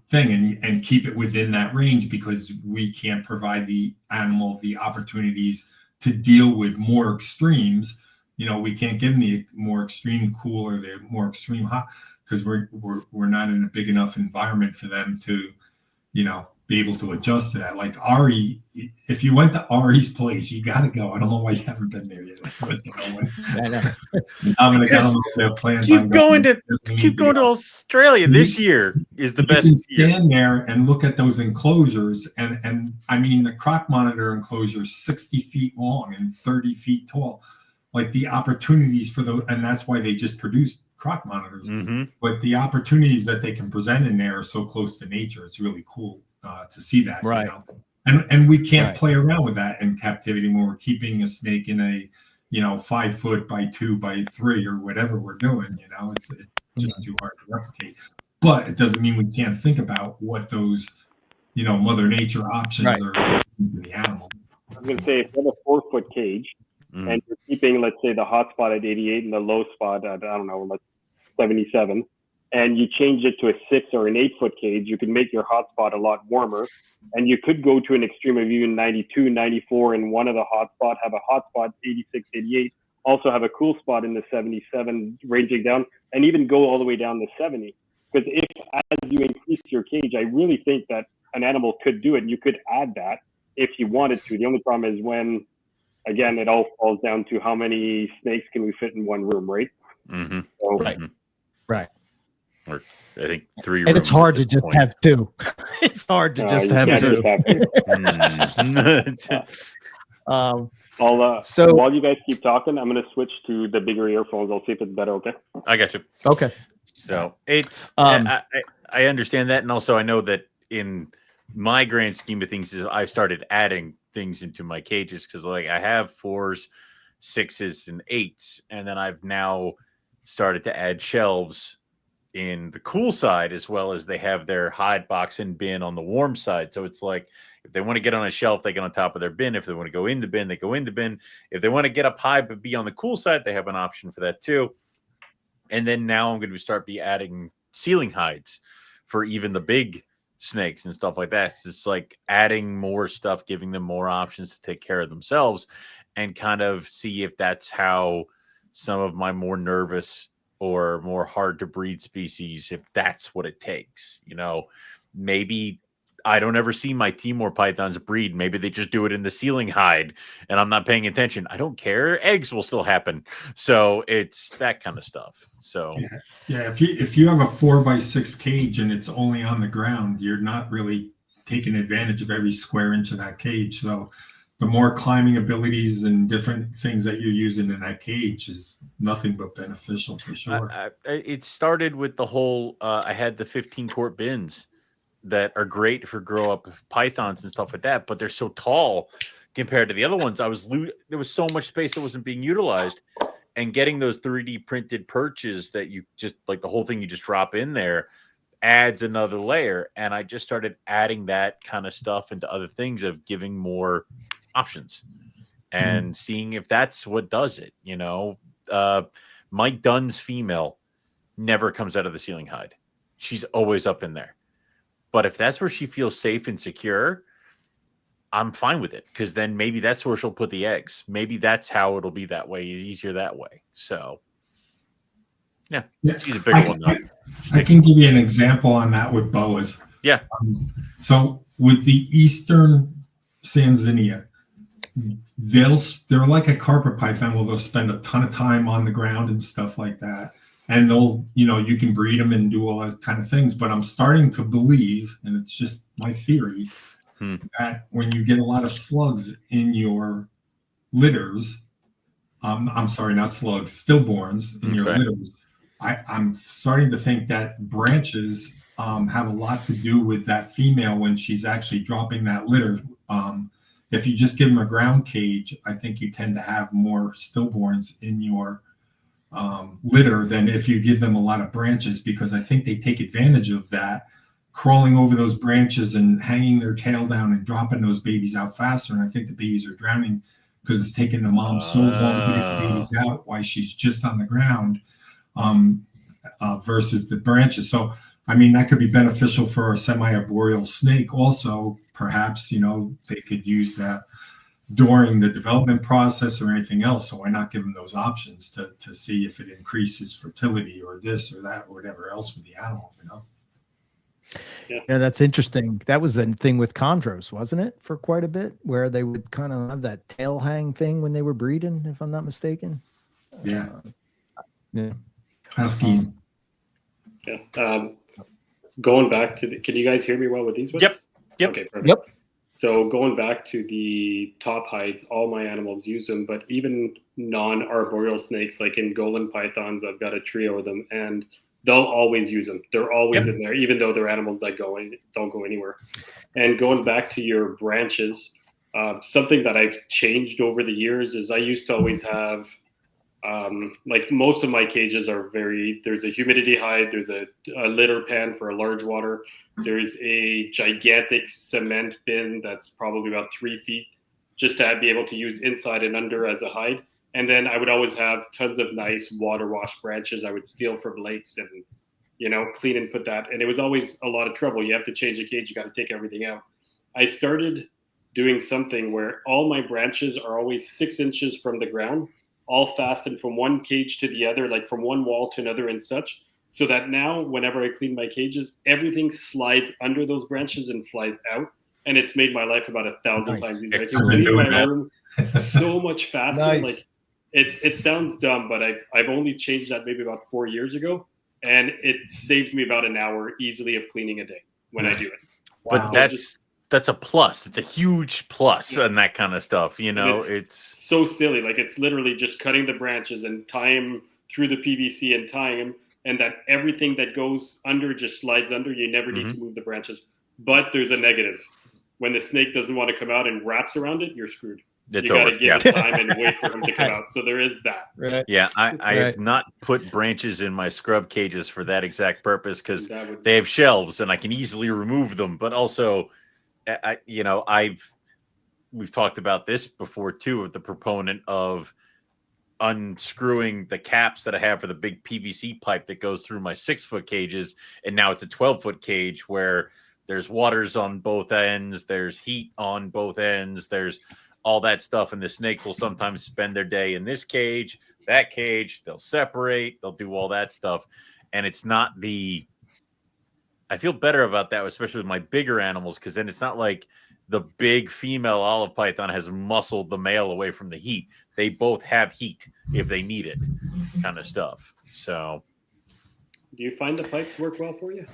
thing and keep it within that range because we can't provide the animal the opportunities to deal with more extremes. We can't give them the more extreme cool or the more extreme hot because we're not in a big enough environment for them to, be able to adjust to that. Like Ari, if you went to Ari's place, you got to go. I don't know why you haven't been there yet. Dominic, I don't know if they have plans. Keep going to Australia this year is the best. You can stand there and look at those enclosures, and I mean the croc monitor enclosure is 60 feet long and 30 feet tall. Like the opportunities for those, and that's why they just produced croc monitors. Mm-hmm. But the opportunities that they can present in there are so close to nature. It's really cool to see that. Right. And we can't play around with that in captivity when we're keeping a snake in a 5 foot by 2 by 3 or whatever we're doing. It's just too hard to replicate. But it doesn't mean we can't think about what those Mother Nature options are to the animal. I was going to say, if you have a 4-foot cage and you're keeping, let's say, the hot spot at 88 and the low spot at, 77, and you change it to a 6 or an 8-foot cage, you can make your hot spot a lot warmer. And you could go to an extreme of even 92, 94 in one of the hot spot, have a hot spot 86, 88, also have a cool spot in the 77 ranging down, and even go all the way down to 70. Because if as you increase your cage, I really think that an animal could do it, and you could add that if you wanted to. The only problem is when, again, it all falls down to how many snakes can we fit in one room, right? Mm-hmm. So, right. Or I think 3 and it's hard to just have 2. It's hard to just have 2. So while you guys keep talking, I'm going to switch to the bigger earphones. I'll see if it's better. Okay. I got you. Okay. So it's I understand that, and also I know that in my grand scheme of things, is I've started adding things into my cages because like I have 4s, 6s, and 8s, and then I've now started to add shelves in the cool side as well as they have their hide box and bin on the warm side. So it's like if they want to get on a shelf, they get on top of their bin. If they want to go in the bin, they go in the bin. If they want to get up high but be on the cool side, they have an option for that too. And then now I'm going to start adding ceiling hides for even the big snakes and stuff like that. So it's like adding more stuff, giving them more options to take care of themselves and kind of see if that's how some of my more nervous or more hard to breed species, if that's what it takes, maybe I don't ever see my Timor pythons breed. Maybe they just do it in the ceiling hide and I'm not paying attention. I don't care. Eggs will still happen. So it's that kind of stuff. So yeah. If you have a 4x6 cage and it's only on the ground, you're not really taking advantage of every square inch of that cage. So the more climbing abilities and different things that you're using in that cage is nothing but beneficial for sure. It started with the whole, I had the 15 quart bins that are great for grow up pythons and stuff like that, but they're so tall compared to the other ones. There was so much space that wasn't being utilized, and getting those 3D printed perches that you just like the whole thing you just drop in there adds another layer. And I just started adding that kind of stuff into other things of giving more options and seeing if that's what does it. You know, Mike Dunn's female never comes out of the ceiling hide. She's always up in there. But if that's where she feels safe and secure, I'm fine with it, because then maybe that's where she'll put the eggs. Maybe that's how it'll be that way, easier that way. So, yeah. She's a bigger one, though. I can give you an example on that with boas. Yeah. So with the Eastern Sanzinia, they're like a carpet python where they'll spend a ton of time on the ground and stuff like that. And they'll, you can breed them and do all that kind of things. But I'm starting to believe, and it's just my theory, that when you get a lot of slugs in your litters, I'm sorry, not slugs, stillborns in your litters, I'm starting to think that branches have a lot to do with that female when she's actually dropping that litter. If you just give them a ground cage, I think you tend to have more stillborns in your litter than if you give them a lot of branches, because I think they take advantage of that, crawling over those branches and hanging their tail down and dropping those babies out faster. And I think the babies are drowning because it's taking the mom so long to get the babies out while she's just on the ground, versus the branches. So, I mean, that could be beneficial for a semi-arboreal snake also. Perhaps, they could use that during the development process or anything else. So why not give them those options to see if it increases fertility or this or that or whatever else with the animal, Yeah, that's interesting. That was the thing with chondros, wasn't it, for quite a bit, where they would kind of have that tail hang thing when they were breeding, if I'm not mistaken. Yeah. Asking. Going back to can you guys hear me well with these ones? Yep. Okay, perfect. Yep. So going back to the top hides, all my animals use them, but even non-arboreal snakes, like in golden pythons, I've got a trio of them, and they'll always use them. They're always in there, even though they're animals that don't go anywhere. And going back to your branches, something that I've changed over the years is I used to always have, like most of my cages are there's a humidity hide, there's a litter pan for a large water, there's a gigantic cement bin that's probably about 3 feet just to be able to use inside and under as a hide. And then I would always have tons of nice water wash branches I would steal from lakes and, clean and put that. And it was always a lot of trouble. You have to change the cage. You got to take everything out. I started doing something where all my branches are always 6 inches from the ground, all fastened from one cage to the other, like from one wall to another and such. So that now whenever I clean my cages, everything slides under those branches and slides out. And it's made my life about 1,000 times easier. I can clean my room so much faster. Like it sounds dumb, but I've only changed that maybe about 4 years ago, and it saves me about an hour easily of cleaning a day when I do it. But that's a plus. It's a huge plus on that kind of stuff. It's so silly. Like it's literally just cutting the branches and tying them through the PVC and tying them, and that everything that goes under just slides under. You never need to move the branches. But there's a negative. When the snake doesn't want to come out and wraps around it, you're screwed. You got to give it time and wait for him to come out. So there is that. Right. Yeah, I have not put branches in my scrub cages for that exact purpose, because they have shelves and I can easily remove them. But also, we've talked about this before too, of the proponent of unscrewing the caps that I have for the big PVC pipe that goes through my 6-foot cages, and now it's a 12-foot cage where there's waters on both ends, there's heat on both ends, there's all that stuff, and the snakes will sometimes spend their day in this cage, that cage, they'll separate, they'll do all that stuff, and it's not the I feel better about that, especially with my bigger animals, because then it's not like the big female olive python has muscled the male away from the heat. They both have heat if they need it, kind of stuff. So, do you find the pipes work well for you?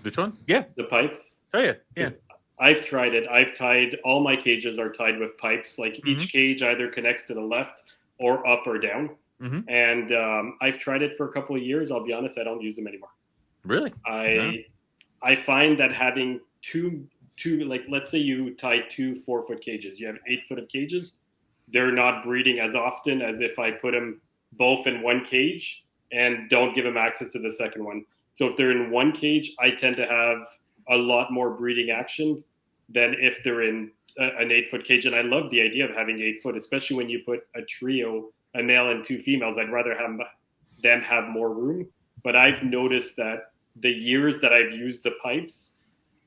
which one? Yeah. The pipes? Oh, yeah. Yeah. I've tried it. I've tied, all my cages are tied with pipes. Like each cage either connects to the left or up or down. And I've tried it for a couple of years. I'll be honest, I don't use them anymore. Really? I find that having two, like let's say you tie 2 4-foot cages, you have 8 foot of cages. They're not breeding as often as if I put them both in one cage and don't give them access to the second one. So if they're in one cage, I tend to have a lot more breeding action than if they're in an 8-foot cage. And I love the idea of having 8 foot, especially when you put a trio, a male and 2 females. I'd rather have them have more room. But I've noticed that the years that I've used the pipes,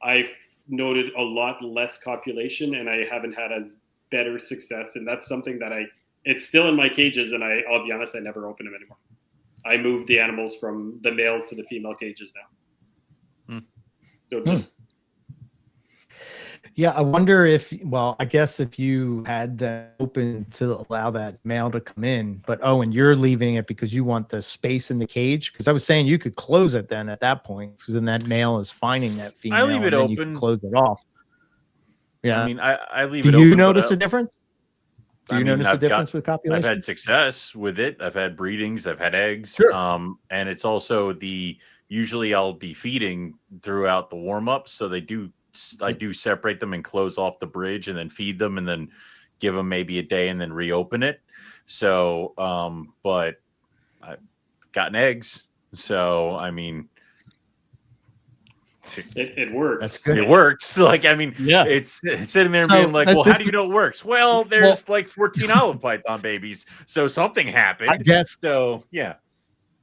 I've noted a lot less copulation, and I haven't had as better success. And that's something that it's still in my cages, and I'll be honest, I never open them anymore. I moved the animals from the males to the female cages now. So just yeah, I wonder if, well, I guess if you had that open to allow that male to come in, but and you're leaving it because you want the space in the cage. Because I was saying you could close it then at that point, because then that male is finding that female. I leave it open. You can close it off. Yeah, I mean, I leave it open. open. Do you notice a difference? Do you notice a difference with copulation? I've had success with it. I've had breedings. I've had eggs. Sure. And it's also usually I'll be feeding throughout the warm up, so I do separate them and close off the bridge and then feed them and then give them maybe a day and then reopen it. So, but I've gotten eggs. So, I mean, it works. That's good. It works. Like, I mean, yeah, it's sitting there being like, well, how do you know it works? Well, there's like 14 olive python babies. So something happened. I guess. So, yeah.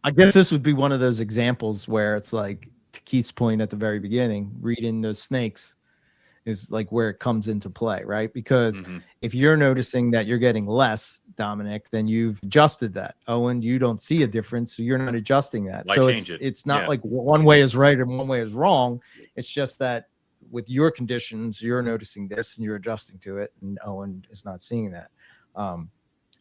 I guess this would be one of those examples where it's like, to Keith's point at the very beginning, reading those snakes is like where it comes into play, right? Because if you're noticing that you're getting less, Dominic, then you've adjusted that. Owen, you don't see a difference, so you're not adjusting that. Why so change it's not like one way is right and one way is wrong. It's just that with your conditions, you're noticing this and you're adjusting to it, and Owen is not seeing that.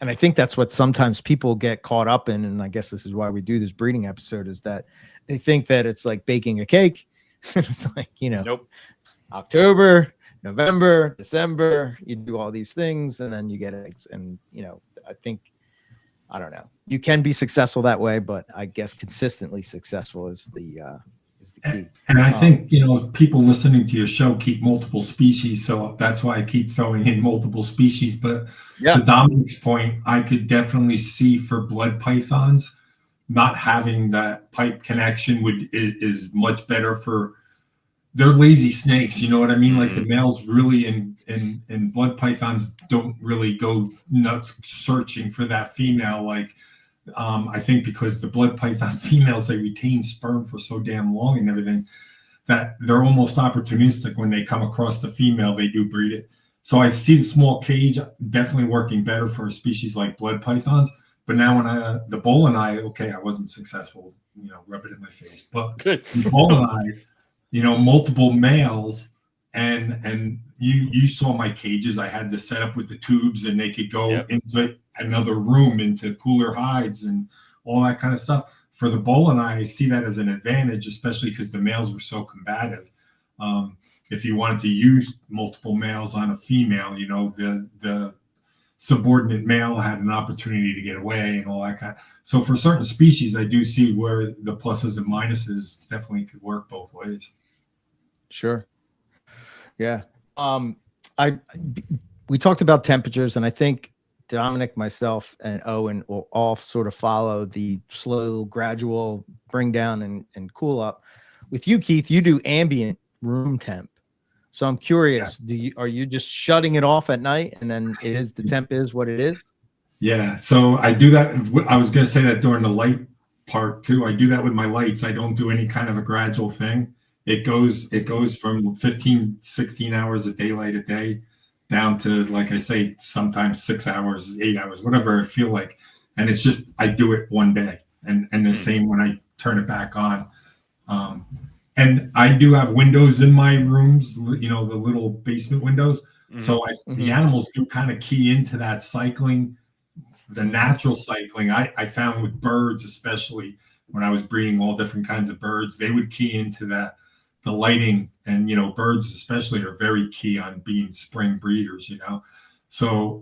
And I think that's what sometimes people get caught up in, and I guess this is why we do this breeding episode, is that they think that it's like baking a cake. It's like, Nope. October, November, December, you do all these things and then you get eggs. And, I think, I don't know, you can be successful that way, but I guess consistently successful is the key. And I think, people listening to your show keep multiple species. So that's why I keep throwing in multiple species. But to Dominic's point, I could definitely see for blood pythons, not having that pipe connection is much better for, they're lazy snakes. You know what I mean? Like the males really in blood pythons don't really go nuts searching for that female. Like, I think because the blood python females, they retain sperm for so damn long and everything that they're almost opportunistic. When they come across the female, they do breed it. So I see the small cage definitely working better for a species like blood pythons. But now when the bull and I wasn't successful, rub it in my face. But the bull and I, multiple males, and you saw my cages. I had this set up with the tubes, and they could go into another room, into cooler hides and all that kind of stuff. For the bull and I see that as an advantage, especially because the males were so combative. If you wanted to use multiple males on a female, the subordinate male had an opportunity to get away and all that kind. So for certain species, I do see where the pluses and minuses definitely could work both ways. Sure. Yeah. We talked about temperatures, and I think Dominic, myself, and Owen will all sort of follow the slow, gradual bring down and cool up. With you, Keith, you do ambient room temp. So I'm curious, are you just shutting it off at night and then the temp is what it is? Yeah. So I do that. I was going to say that during the light part too. I do that with my lights. I don't do any kind of a gradual thing. It goes from 15, 16 hours of daylight a day down to, like I say, sometimes 6 hours, 8 hours, whatever I feel like. And it's just, I do it one day and the same when I turn it back on. and I do have windows in my rooms, you know, the little basement windows. So the animals do kind of key into that cycling, the natural cycling. I found with birds, especially when I was breeding all different kinds of birds, they would key into that, the lighting. And, you know, birds especially are very key on being spring breeders, you know. So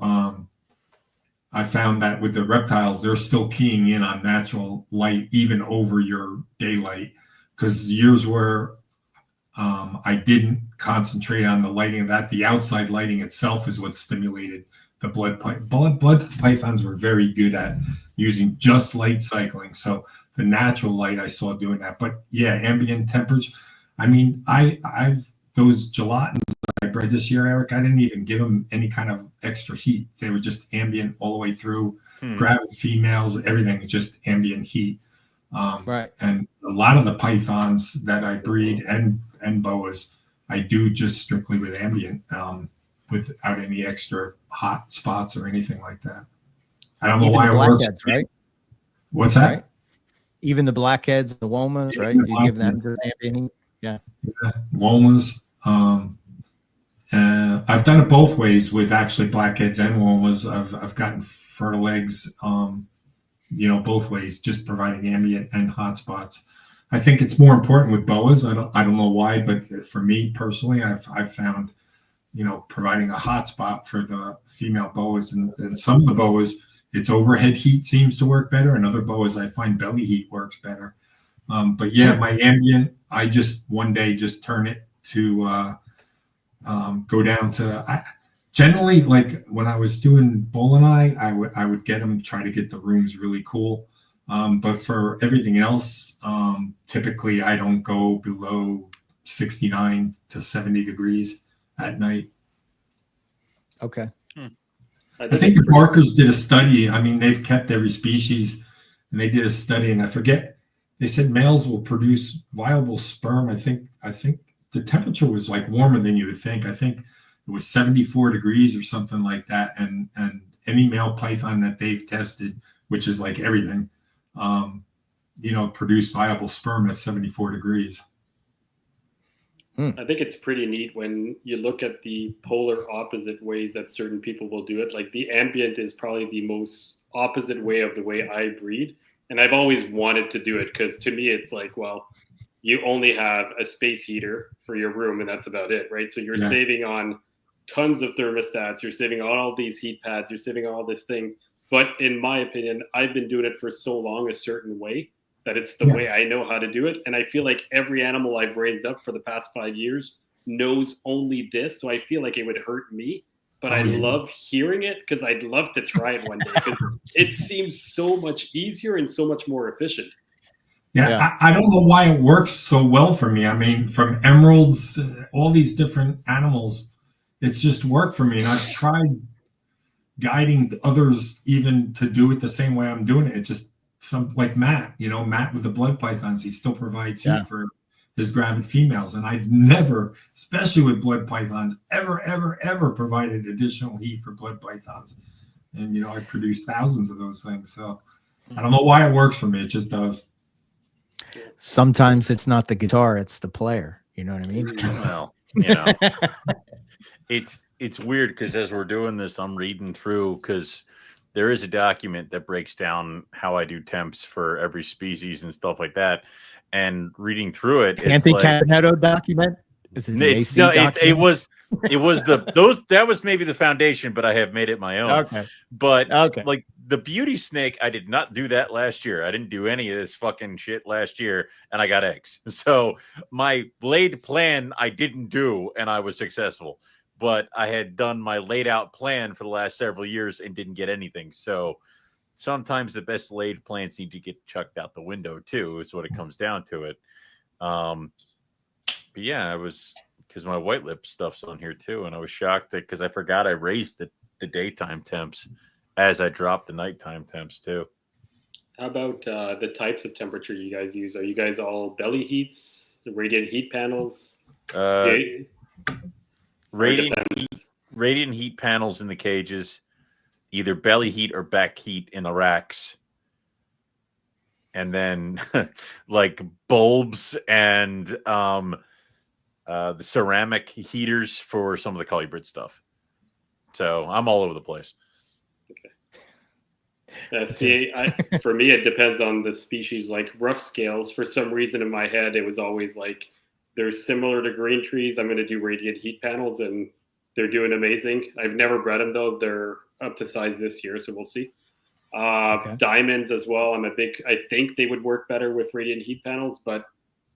I found that with the reptiles, they're still keying in on natural light, even over your daylight. Because years where I didn't concentrate on the lighting of that, the outside lighting itself is what stimulated the blood pythons were very good at using just light cycling. So the natural light, I saw doing that. But yeah, ambient temperature. I mean, I've those gelatins that I bred this year, Eric, I didn't even give them any kind of extra heat. They were just ambient all the way through. Gravid females, everything, just ambient heat. Right. And a lot of the pythons that I breed and boas, I do just strictly with ambient, without any extra hot spots or anything like that. I don't know why it works. Right? What's that? Right? Even the blackheads, the womas, right? You give them just ambient heat. Yeah. Womas. I've done it both ways with actually blackheads and womas. I've gotten fertile eggs, you know, both ways, just providing ambient and hot spots. I think it's more important with boas. I don't know why, but for me personally, I've found, you know, providing a hot spot for the female boas, and some of the boas, it's overhead heat seems to work better, and other boas I find belly heat works better. But yeah, my ambient, I just one day just turn it to go down to. Generally, like when I was doing Bolani, I would get them, try to get the rooms really cool. But for everything else, typically I don't go below 69 to 70 degrees at night. Okay. I think the Barkers did a study. I mean, they've kept every species, and they did a study, and I forget. They said males will produce viable sperm. I think the temperature was like warmer than you would think. I think it was 74 degrees or something like that. And any male python that they've tested, which is like everything, you know, produce viable sperm at 74 degrees. I think it's pretty neat when you look at the polar opposite ways that certain people will do it. Like the ambient is probably the most opposite way of the way I breed. And I've always wanted to do it because to me, it's like, well, you only have a space heater for your room and that's about it, right? So you're saving on tons of thermostats, you're saving on all these heat pads, you're saving on all this thing. But in my opinion, I've been doing it for so long a certain way that it's the way I know how to do it. And I feel like every animal I've raised up for the past 5 years knows only this. So I feel like it would hurt me, but I love hearing it because I'd love to try it one day because it seems so much easier and so much more efficient. Yeah. I don't know why it works so well for me. I mean, from emeralds, all these different animals, it's just worked for me. And I've tried guiding others even to do it the same way I'm doing it. It just, like Matt, you know, Matt with the blood pythons, he still provides heat for his gravid females. And I've never, especially with blood pythons, ever provided additional heat for blood pythons. And, you know, I produce thousands of those things. So I don't know why it works for me. It just does. Sometimes it's not the guitar, it's the player. You know what I mean? Well, you know, it's weird because as we're doing this, I'm reading through because there is a document that breaks down how I do temps for every species and stuff like that. And reading through it, it's like Carbonneau document. Is it it was that was maybe the foundation, but I have made it my own. Okay. But like the beauty snake, I did not do that last year. I didn't do any of this fucking shit last year, and I got eggs. So my laid plan I didn't do, and I was successful. But I had done my laid out plan for the last several years and didn't get anything. So sometimes the best laid plans need to get chucked out the window too, is what it comes down to it. But yeah, I was, because my white lip stuff's on here too, and I was shocked that because I forgot I raised the daytime temps as I dropped the nighttime temps too. How about the types of temperature you guys use? Are you guys all belly heats, radiant heat panels? Radiant heat panels in the cages, either belly heat or back heat in the racks. and then like bulbs and the ceramic heaters for some of the colubrid stuff. So I'm all over the place. See, for me, it depends on the species. Like rough scales, for some reason in my head, it was always like they're similar to green trees. I'm going to do radiant heat panels, and they're doing amazing. I've never bred them though. They're up to size this year, so we'll see. Okay. Diamonds as well. I think they would work better with radiant heat panels, but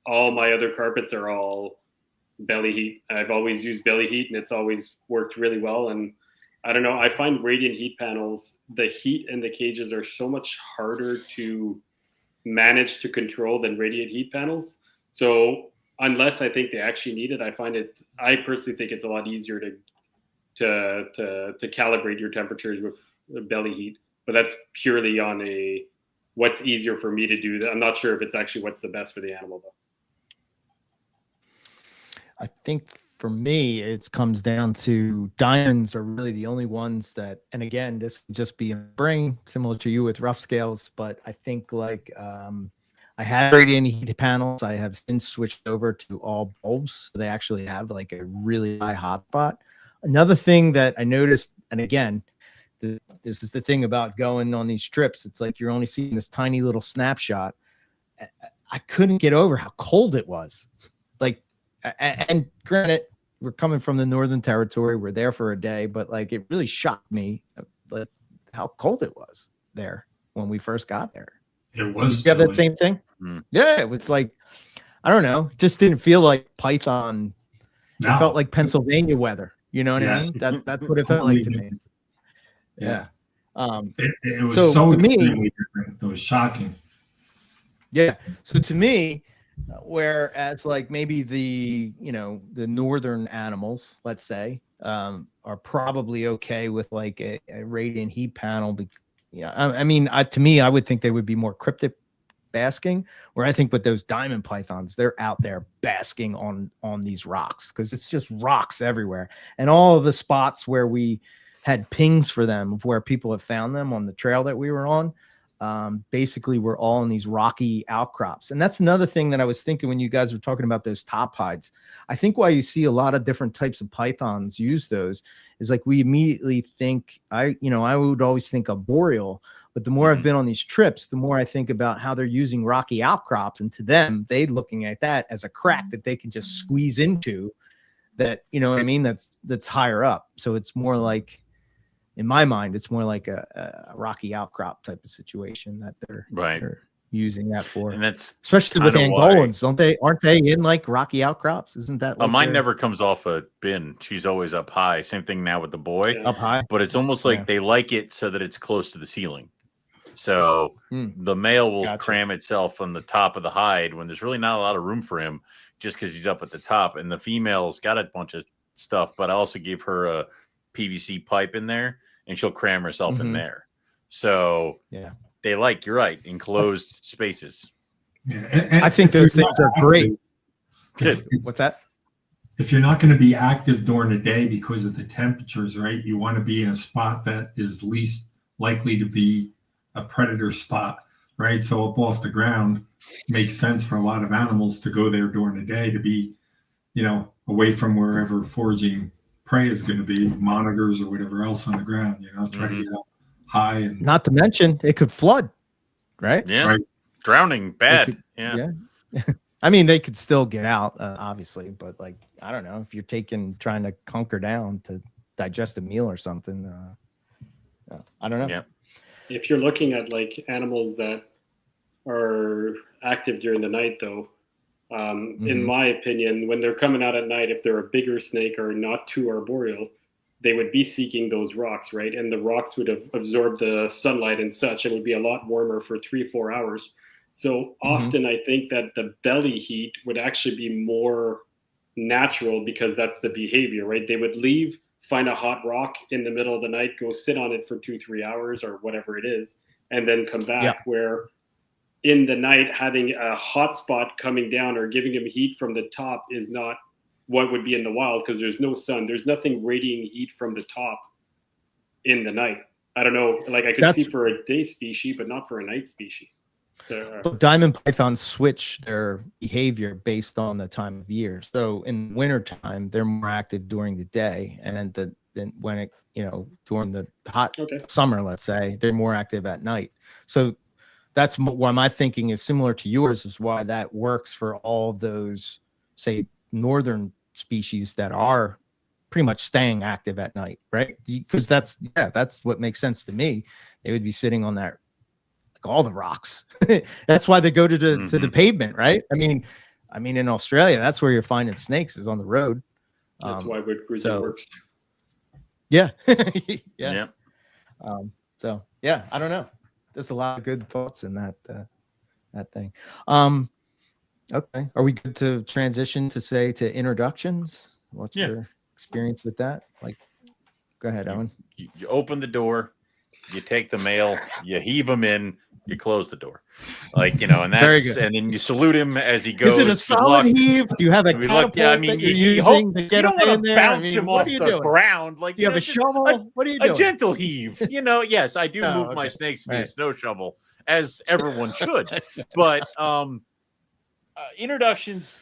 all my other carpets are all belly heat. I've always used belly heat, and it's always worked really well. And I don't know, I find radiant heat panels, the heat in the cages are so much harder to manage to control than radiant heat panels. So unless I think they actually need it, I personally think it's a lot easier to calibrate your temperatures with belly heat. But that's purely on what's easier for me to do. I'm not sure if it's actually what's the best for the animal though. I think for me, it comes down to diamonds are really the only ones that, and again, this can just be a brain similar to you with rough scales, but I think like I had radiant heat panels. I have since switched over to all bulbs. So they actually have like a really high hot spot. Another thing that I noticed, and again, this is the thing about going on these trips. It's like you're only seeing this tiny little snapshot. I couldn't get over how cold it was. Like, and granted, we're coming from the Northern Territory. We're there for a day, but like it really shocked me like how cold it was there when we first got there. It was. Did you have that same thing? Yeah, it was like, I don't know, just didn't feel like Python. No. It felt like Pennsylvania weather. You know what I mean? That's what it felt like to me. Yeah. It was so extremely different. It was shocking. Yeah. So to me, whereas like maybe the northern animals, let's say, are probably okay with like a radiant heat panel. I mean, to me, I would think they would be more cryptic basking, where I think with those diamond pythons, they're out there basking on these rocks because it's just rocks everywhere. And all of the spots where we had pings for them of where people have found them on the trail that we were on, basically we're all in these rocky outcrops. And that's another thing that I was thinking when you guys were talking about those top hides. I think why you see a lot of different types of pythons use those is like we immediately think, I would always think of boreal, but the more I've been on these trips, the more I think about how they're using rocky outcrops, and to them, they're looking at that as a crack that they can just squeeze into, that, you know what I mean? That's higher up. So it's more like, in my mind, it's more like a rocky outcrop type of situation that they're using that for. And that's especially with Angolans, aren't they in like rocky outcrops? Isn't that like mine never comes off a bin. She's always up high. Same thing now with the boy. Up high. But it's almost like they like it so that it's close to the ceiling. So the male will cram itself on the top of the hide when there's really not a lot of room for him, just because he's up at the top. And the female's got a bunch of stuff, but I also gave her a PVC pipe in there, and she'll cram herself in there. So they like, you're right, enclosed spaces. Yeah, and I think those things are great. Good. What's that? If you're not going to be active during the day because of the temperatures, right, you want to be in a spot that is least likely to be a predator spot, right? So up off the ground makes sense for a lot of animals to go there during the day, to be, away from wherever foraging prey is going to be, monitors or whatever else on the ground, try to get up high. And not to mention it could flood, right? Yeah. Right. Drowning bad. Yeah. I mean, they could still get out, obviously, but like, I don't know, if you're trying to hunker down to digest a meal or something, I don't know. Yeah. If you're looking at like animals that are active during the night, though, in my opinion, when they're coming out at night, if they're a bigger snake or not too arboreal, they would be seeking those rocks, right? And the rocks would have absorbed the sunlight and such, and it would be a lot warmer for 3-4 hours. So often I think that the belly heat would actually be more natural because that's the behavior, right? They would leave, find a hot rock in the middle of the night, go sit on it for 2-3 hours or whatever it is, and then come back, where in the night, having a hot spot coming down or giving them heat from the top is not what would be in the wild, because there's no sun. There's nothing radiating heat from the top in the night. I don't know. Like I could see for a day species, but not for a night species. But diamond pythons switch their behavior based on the time of year. So in wintertime, they're more active during the day, and then when it, during the hot summer, let's say, they're more active at night. So that's why my thinking is similar to yours, is why that works for all those, say, northern species that are pretty much staying active at night, right? Because that's what makes sense to me. They would be sitting on that, like all the rocks. That's why they go to the pavement, right? I mean, in Australia, that's where you're finding snakes, is on the road. That's why wood cruising works. Yeah. Yeah. So yeah, I don't know. There's a lot of good thoughts in that thing. Okay. Are we good to transition to introductions? What's your experience with that? Like, go ahead, Owen. You open the door, you take the mail, you heave them in, you close the door, and that's very good. And then you salute him as he goes. Is it a solid heave? Do you have a catapult that you're using to get him in there? Bounce him off the ground. Like, do you have a shovel? What are you doing? A gentle heave. Yes, I do move my snakes via snow shovel, as everyone should. But introductions.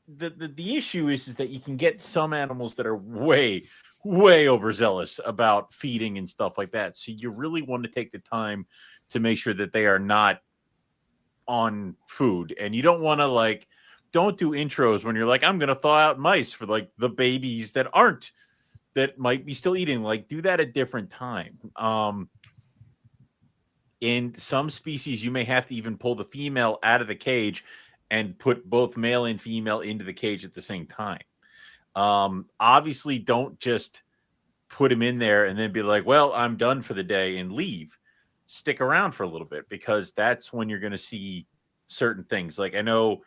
The issue is that you can get some animals that are way overzealous about feeding and stuff like that. So you really want to take the time to make sure that they are not on food. And you don't want to don't do intros when you're like, I'm going to thaw out mice for the babies that might be still eating. Do that at different time. In some species, you may have to even pull the female out of the cage and put both male and female into the cage at the same time. Obviously, don't just put him in there and then be like, well, I'm done for the day, and leave. Stick around for a little bit, because that's when you're going to see certain things. I know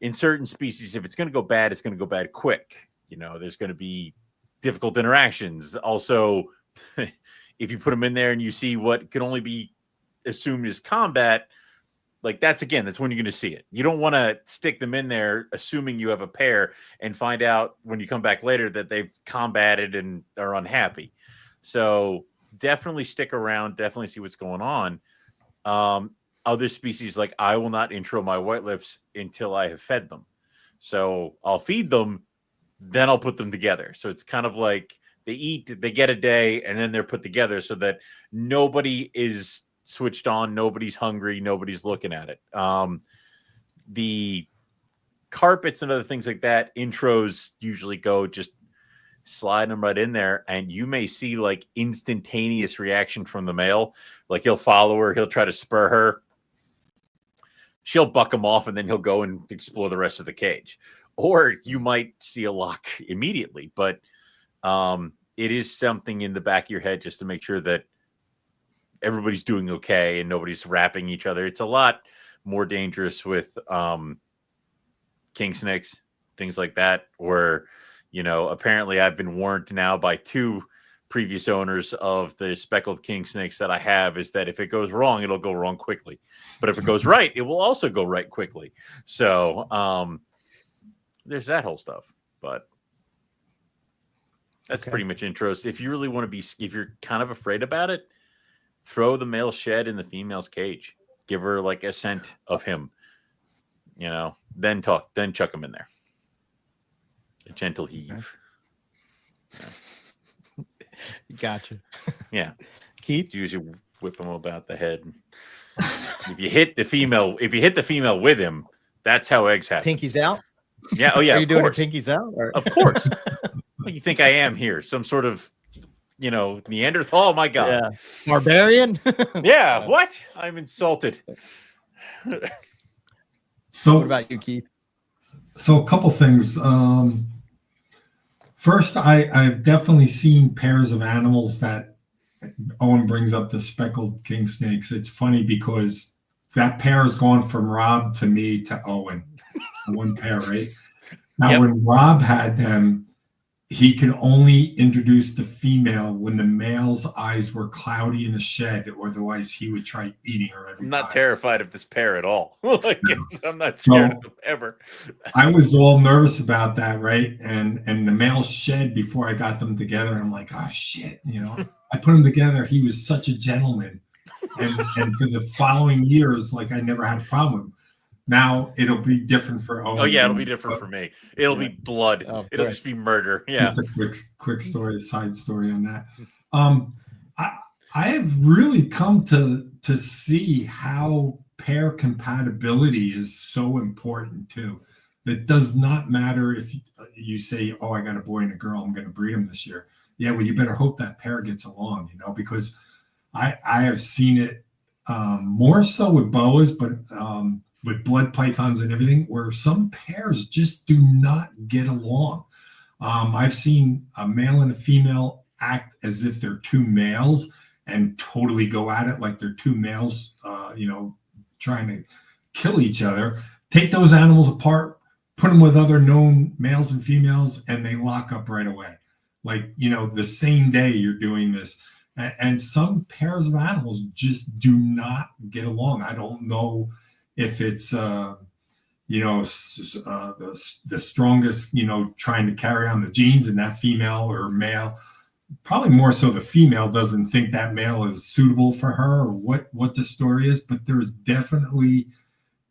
in certain species, if it's going to go bad, it's going to go bad quick. There's going to be difficult interactions. Also, if you put them in there and you see what can only be assumed as combat, that's when you're going to see it. You don't want to stick them in there assuming you have a pair and find out when you come back later that they've combated and are unhappy. So definitely stick around, definitely see what's going on. Other species, I will not intro my white lips until I have fed them. So I'll feed them, then I'll put them together. So it's kind of like they eat, they get a day, and then they're put together so that nobody is switched on, nobody's hungry, nobody's looking at it. The carpets and other things like that, intros usually go just slide them right in there, and you may see instantaneous reaction from the male. He'll follow her, he'll try to spur her, she'll buck him off, and then he'll go and explore the rest of the cage. Or you might see a lock immediately, but it is something in the back of your head just to make sure that everybody's doing okay and nobody's wrapping each other. It's a lot more dangerous with king snakes, things like that, where apparently I've been warned now by 2 previous owners of the speckled king snakes that I have, is that if it goes wrong, it'll go wrong quickly, but if it goes right, it will also go right quickly. So there's that whole stuff. But that's pretty much intros. If you really want to be, if you're kind of afraid about it, throw the male shed in the female's cage. Give her a scent of him, then chuck him in there. A gentle heave. Okay. Gotcha. Yeah. Keith? Usually whip him about the head. If you hit the female with him, that's how eggs happen. Pinkies out? Yeah. Oh yeah. Are you doing pinkies out? Or? Of course. What do you think I am here? Some sort of Neanderthal? Oh my God. Yeah. Barbarian? Yeah. What? I'm insulted. So what about you, Keith? So a couple things. First, I've definitely seen pairs of animals that Owen brings up, the speckled king snakes. It's funny because that pair has gone from Rob to me to Owen. One pair, right? Now, when Rob had them, he could only introduce the female when the male's eyes were cloudy in the shed, or otherwise he would try eating her every time. I'm not terrified of this pair at all. I'm not scared of them ever. I was all nervous about that, right? And the male shed before I got them together. I'm like, oh shit, I put them together. He was such a gentleman. and for the following years, like I never had a problem. Now it'll be different for Oh yeah, it'll be different for me. It'll be blood. It'll just be murder. Yeah. Just a quick story, side story on that. I have really come to see how pair compatibility is so important too. It does not matter if you say, "Oh, I got a boy and a girl. I'm going to breed them this year." Yeah, well, you better hope that pair gets along, because I have seen it more so with boas, but with blood pythons and everything, where some pairs just do not get along. I've seen a male and a female act as if they're two males and totally go at it like they're two males, trying to kill each other. Take those animals apart, put them with other known males and females, and they lock up right away. Like, the same day you're doing this. And some pairs of animals just do not get along. I don't know if it's, the strongest, trying to carry on the genes in that female or male. Probably more so the female doesn't think that male is suitable for her, or what the story is. But there's definitely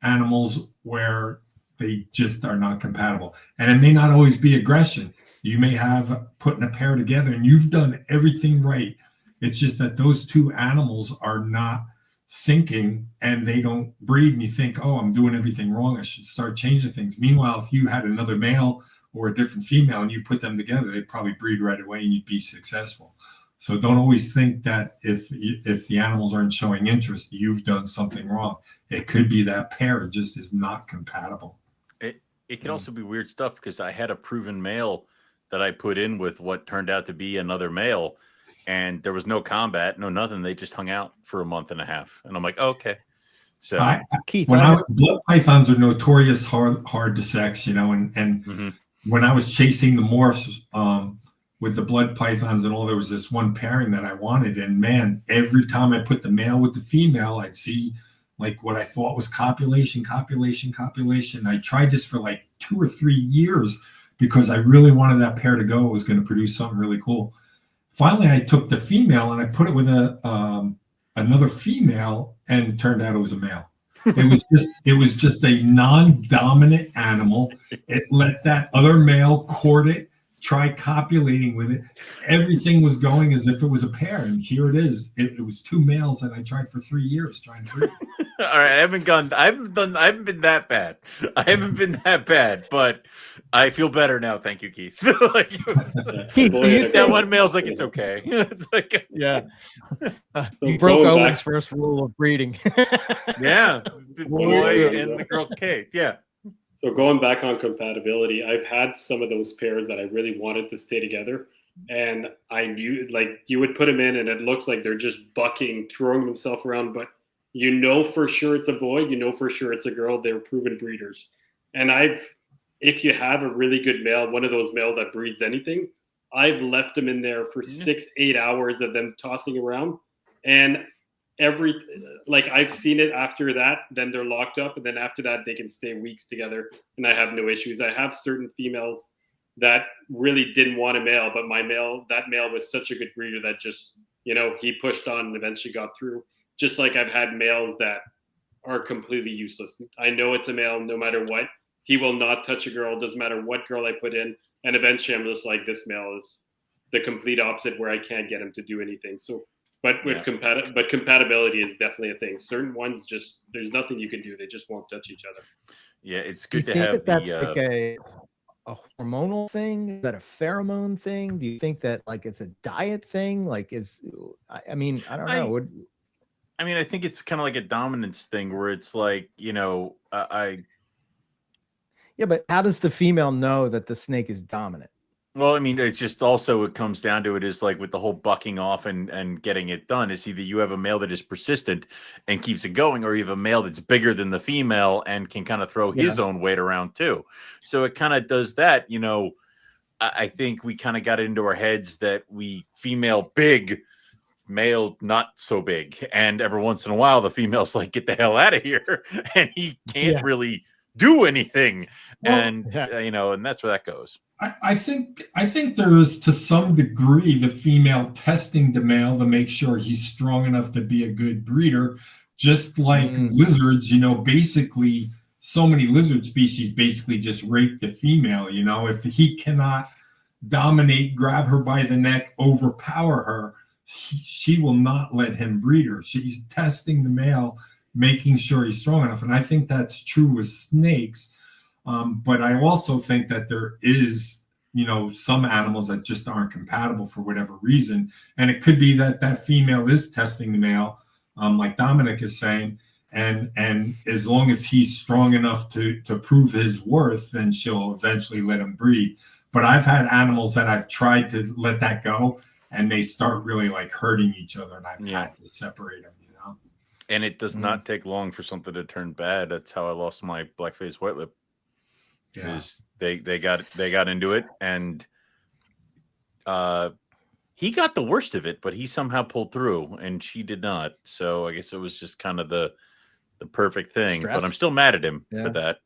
animals where they just are not compatible. And it may not always be aggression. You may have putting a pair together and you've done everything right. It's just that those two animals are not syncing and they don't breed, and you think, "Oh, I'm doing everything wrong. I should start changing things." Meanwhile, if you had another male or a different female and you put them together, they'd probably breed right away and you'd be successful. So don't always think that if the animals aren't showing interest, you've done something wrong. It could be that pair just is not compatible. It can also be weird stuff, because I had a proven male that I put in with what turned out to be another male, and there was no combat, no nothing. They just hung out for a month and a half, and I'm like, oh, okay. So Keith, blood pythons are notorious hard to sex, and when I was chasing the morphs with the blood pythons and all, there was this one pairing that I wanted, and man, every time I put the male with the female, I'd see like what I thought was copulation. I tried this for like 2 or 3 years because I really wanted that pair to go. It was going to produce something really cool. Finally, I took the female and I put it with another female, and it turned out it was a male. It was just a non-dominant animal. It let that other male court it, try copulating with it. Everything was going as if it was a pair, and here it is. It was two males that I tried for 3 years trying to breed. All right, I haven't been that bad. I haven't been that bad, but I feel better now. Thank you, Keith. Like, that one male's like, it's okay. It's like, yeah. So You broke going Owen's back- first rule of breeding. yeah, the boy and the girl Kate. Yeah. So going back on compatibility, I've had some of those pairs that I really wanted to stay together, and I knew, like, you would put them in and it looks like they're just bucking, throwing themselves around, but for sure it's a boy, for sure it's a girl. They're proven breeders. And if you have a really good male, one of those males that breeds anything, I've left them in there for 6-8 hours of them tossing around, and I've seen it after that, then they're locked up, and then after that they can stay weeks together and I have no issues. I have certain females that really didn't want a male, but that male was such a good breeder that just, he pushed on and eventually got through. Just like I've had males that are completely useless. I know it's a male no matter what. He will not touch a girl, doesn't matter what girl I put in. And eventually I'm just like, this male is the complete opposite, where I can't get him to do anything. So But with compatibility is definitely a thing. Certain ones just, there's nothing you can do. They just won't touch each other. Yeah, it's Do you good to think have that that's like a hormonal thing? Is that a pheromone thing? Do you think that like it's a diet thing? Like I mean, I don't know. I mean, I think it's kind of like a dominance thing where it's like, yeah, but how does the female know that the snake is dominant? Well, I mean, it's just also, it comes down to it is like with the whole bucking off and getting it done. It's either you have a male that is persistent and keeps it going, or you have a male that's bigger than the female and can kind of throw his own weight around too. So it kind of does that. I think we kind of got into our heads that female big, male not so big. And every once in a while, the female's like, get the hell out of here. And he can't really do anything. Well, And and that's where that goes. I think there is, to some degree, the female testing the male to make sure he's strong enough to be a good breeder. Just like lizards, basically so many lizard species basically just rape the female. If he cannot dominate, grab her by the neck, overpower her, she will not let him breed her. She's testing the male, making sure he's strong enough. And I think that's true with snakes. But I also think that there is, some animals that just aren't compatible for whatever reason. And it could be that that female is testing the male, like Dominic is saying. And as long as he's strong enough to prove his worth, then she'll eventually let him breed. But I've had animals that I've tried to let that go, and they start really like hurting each other, and I've had to separate them. And it does not take long for something to turn bad. That's how I lost my black-faced white lip. Yeah. They got into it, and he got the worst of it, but he somehow pulled through, and she did not. So I guess it was just kind of the perfect thing. Stress. But I'm still mad at him for that,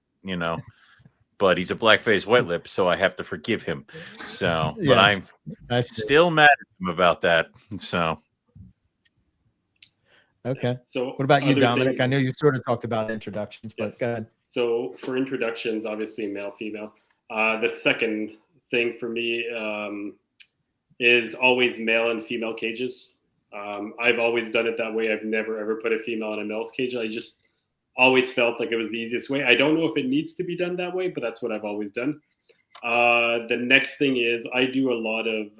But he's a black-faced white lip, so I have to forgive him. So, but I'm still mad at him about that. So. Okay. So what about you, Dominic? things, I know you sort of talked about introductions, but go ahead. So for introductions, obviously male, female. The second thing for me is always male and female cages. I've always done it that way. I've never ever put a female in a male's cage. I just always felt like it was the easiest way. I don't know if it needs to be done that way, but that's what I've always done. The next thing is I do a lot of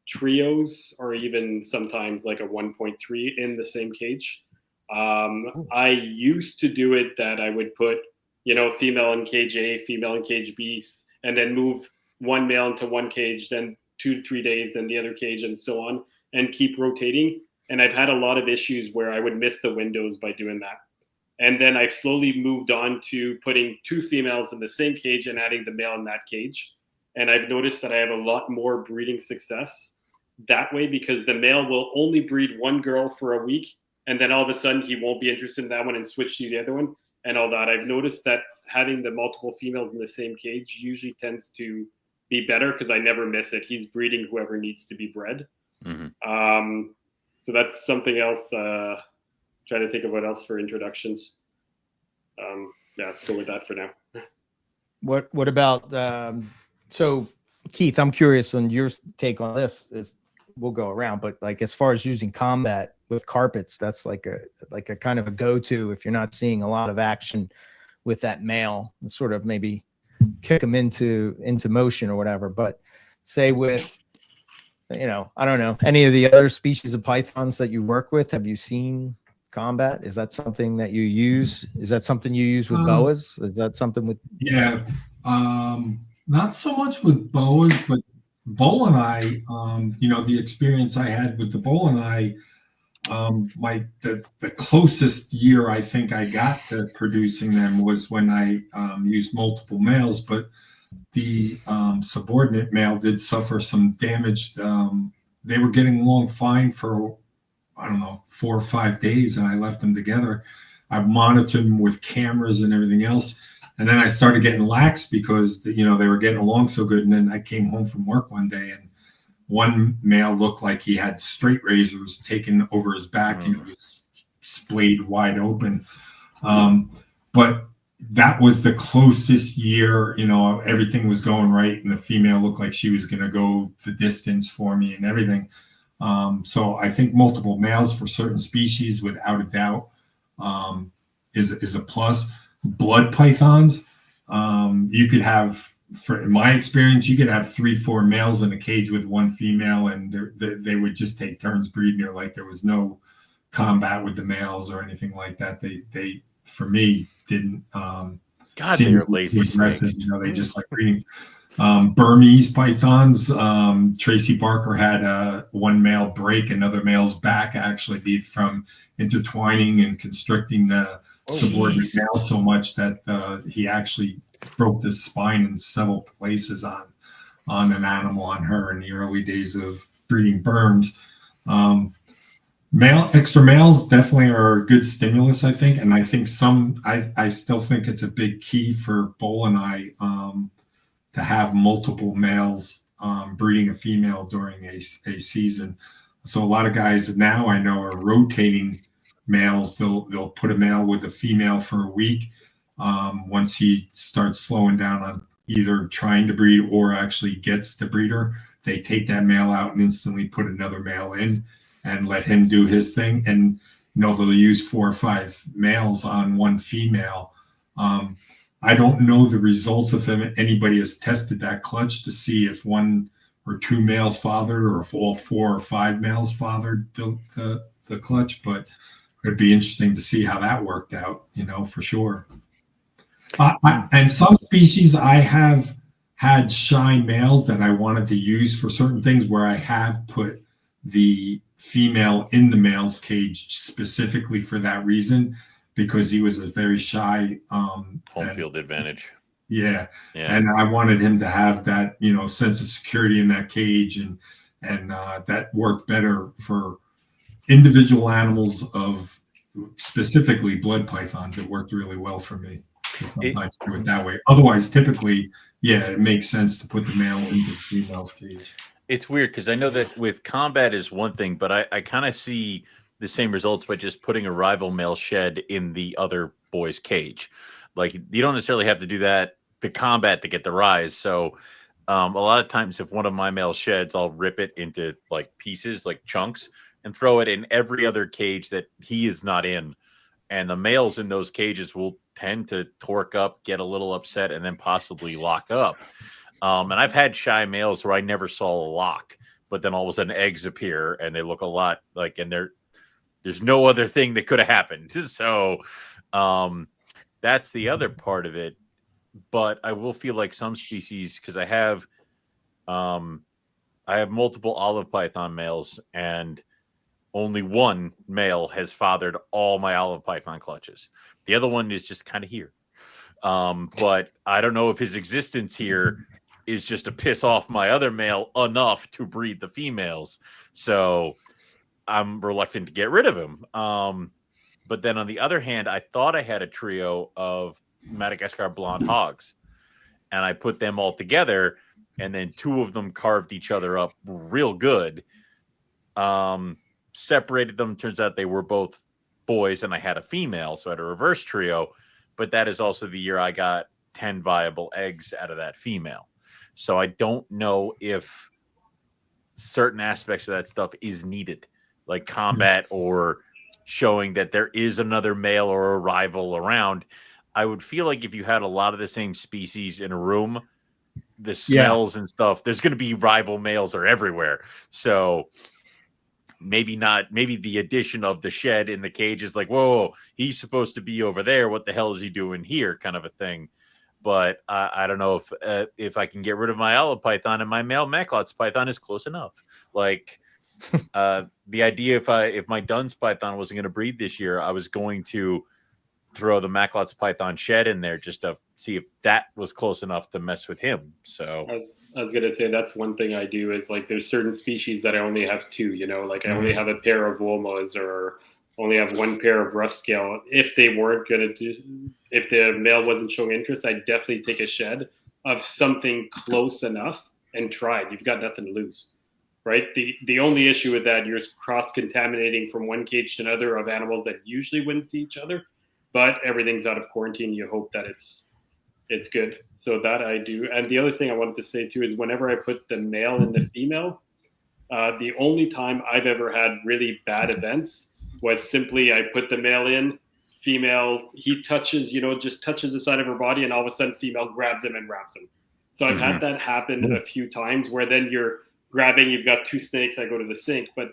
trios, or even sometimes like a 1.3 in the same cage. I used to do it that I would put, female in cage A, female in cage B, and then move one male into one cage, then 2 to 3 days, then the other cage, and so on, and keep rotating. And I've had a lot of issues where I would miss the windows by doing that. And then I've slowly moved on to putting 2 females in the same cage and adding the male in that cage. And I've noticed that I have a lot more breeding success that way, because the male will only breed one girl for a week, and then all of a sudden he won't be interested in that one and switch to the other one and all that. I've noticed that having the multiple females in the same cage usually tends to be better, because I never miss it. He's breeding whoever needs to be bred. Mm-hmm. So that's something else. Trying to think of what else for introductions. Let's go with that for now. What about so Keith, I'm curious on your take on this. We'll go around, but like as far as using combat with carpets, that's like a kind of a go-to if you're not seeing a lot of action with that male, and sort of maybe kick them into motion or whatever. But say with, I don't know, any of the other species of pythons that you work with, have you seen combat? Is that something that you use? Is that something you use with boas? Is that something with? Yeah, not so much with boas, but Boeleni, the experience I had with the Boeleni, the closest year I think I got to producing them was when I used multiple males, but the subordinate male did suffer some damage. They were getting along fine for, 4 or 5 days, and I left them together. I monitored them with cameras and everything else. And then I started getting lax because, they were getting along so good. And then I came home from work one day, and one male looked like he had straight razors taken over his back, and it was splayed wide open. But that was the closest year, everything was going right. And the female looked like she was going to go the distance for me and everything. So I think multiple males for certain species, without a doubt, is a plus. Blood pythons, you could have, in my experience, you could have 3-4 males in a cage with one female, and they would just take turns breeding her, like there was no combat with the males or anything like that. They for me didn't they are lazy aggressive. They just like breeding. Burmese pythons, Tracy Barker had one male break another male's back, actually, from intertwining and constricting the subordinate male so much that he actually broke the spine in several places on an animal, on her, in the early days of breeding Burms. Extra males definitely are a good stimulus, I think. And I think I still think it's a big key for Bull and I to have multiple males breeding a female during a season. So a lot of guys now I know are rotating males. They'll put a male with a female for a week. Once he starts slowing down on either trying to breed or actually gets the breeder, they take that male out and instantly put another male in and let him do his thing. And they'll use 4 or 5 males on one female. I don't know the results if anybody has tested that clutch to see if 1 or 2 males fathered or if all 4 or 5 males fathered the clutch, but it'd be interesting to see how that worked out, for sure. And some species I have had shy males that I wanted to use for certain things where I have put the female in the male's cage specifically for that reason, because he was a very shy home field advantage. Yeah. And I wanted him to have that, sense of security in that cage, and that worked better for individual animals of specifically blood pythons. It worked really well for me to sometimes do it that way. Otherwise, typically, it makes sense to put the male into the female's cage. It's weird because I know that with combat is one thing, but I kind of see the same results by just putting a rival male shed in the other boy's cage. Like, you don't necessarily have to do the combat to get the rise. So a lot of times if one of my male sheds, I'll rip it into like pieces, like chunks, and throw it in every other cage that he is not in. And the males in those cages will tend to torque up, get a little upset, and then possibly lock up. And I've had shy males where I never saw a lock, but then all of a sudden eggs appear and they look a lot like, and there's no other thing that could have happened. So that's the other part of it. But I will feel like some species, because I have multiple olive python males, and only one male has fathered all my olive python clutches. The other one is just kind of here. But I don't know if his existence here is just to piss off my other male enough to breed the females. So I'm reluctant to get rid of him. But then on the other hand, I thought I had a trio of Madagascar blonde hogs, and I put them all together, and then 2 of them carved each other up real good. Separated them. Turns out they were both boys, and I had a female, so I had a reverse trio. But that is also the year I got 10 viable eggs out of that female. So I don't know if certain aspects of that stuff is needed, like combat or showing that there is another male or a rival around. I would feel like if you had a lot of the same species in a room, the smells and stuff, there's going to be rival males are everywhere. So maybe the addition of the shed in the cage is like, whoa, he's supposed to be over there. What the hell is he doing here? Kind of a thing. But I don't know if I can get rid of my olive python and my male Macklot's python is close enough. Like the idea if my Dunn's python wasn't going to breed this year, I was going to throw the Macklot's python shed in there just to see if that was close enough to mess with him. So I was gonna say that's one thing I do is like there's certain species that I only have 2. Like I only have a pair of Womas or only have 1 pair of rough scale. If they weren't gonna if the male wasn't showing interest, I'd definitely take a shed of something close enough and try it. You've got nothing to lose, right? The only issue with that, you're cross contaminating from one cage to another of animals that usually wouldn't see each other. But everything's out of quarantine. You hope that it's good. So that I do. And the other thing I wanted to say too is whenever I put the male and the female, the only time I've ever had really bad events was simply I put the male in, female, he touches, just touches the side of her body, and all of a sudden female grabs him and wraps him. So I've had that happen a few times where then you're grabbing, you've got 2 snakes, I go to the sink, but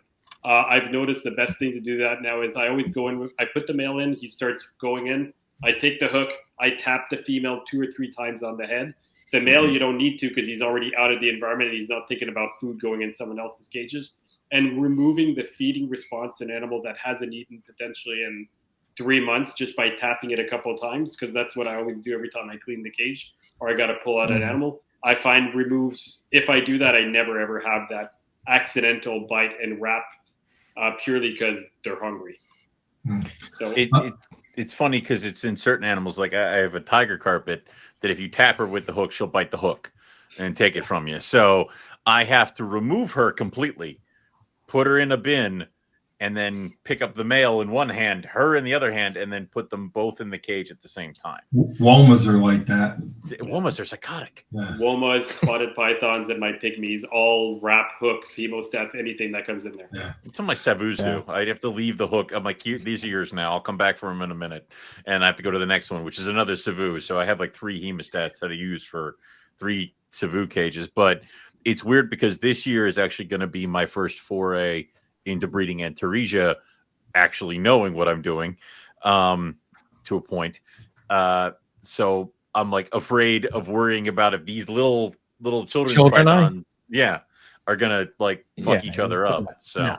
I've noticed the best thing to do that now is I always go in I put the male in, he starts going in, I take the hook, I tap the female 2 or 3 times on the head. The male you don't need to because he's already out of the environment and he's not thinking about food going in someone else's cages. And removing the feeding response to an animal that hasn't eaten potentially in 3 months just by tapping it a couple of times, because that's what I always do every time I clean the cage or I got to pull out an animal. I find removes, if I do that, I never ever have that accidental bite and wrap purely because they're hungry. So it's funny because it's in certain animals. Like I have a tiger carpet that if you tap her with the hook, she'll bite the hook and take it from you. So I have to remove her completely, put her in a bin, and then pick up the male in one hand, her in the other hand, and then put them both in the cage at the same time. Womas are like that. Womas are psychotic. Yeah. Womas, spotted pythons, and my pygmies all wrap hooks, hemostats, anything that comes in there. Yeah. That's what my savus do. I'd have to leave the hook. I'm like, these are yours now. I'll come back for them in a minute. And I have to go to the next one, which is another savu. So I have like 3 hemostats that I use for 3 savu cages. But it's weird because this year is actually going to be my first foray into breeding Antaresia, actually knowing what I'm doing to a point. So I'm like afraid of worrying about if these little children's pythons, are gonna like fuck each other up. So no.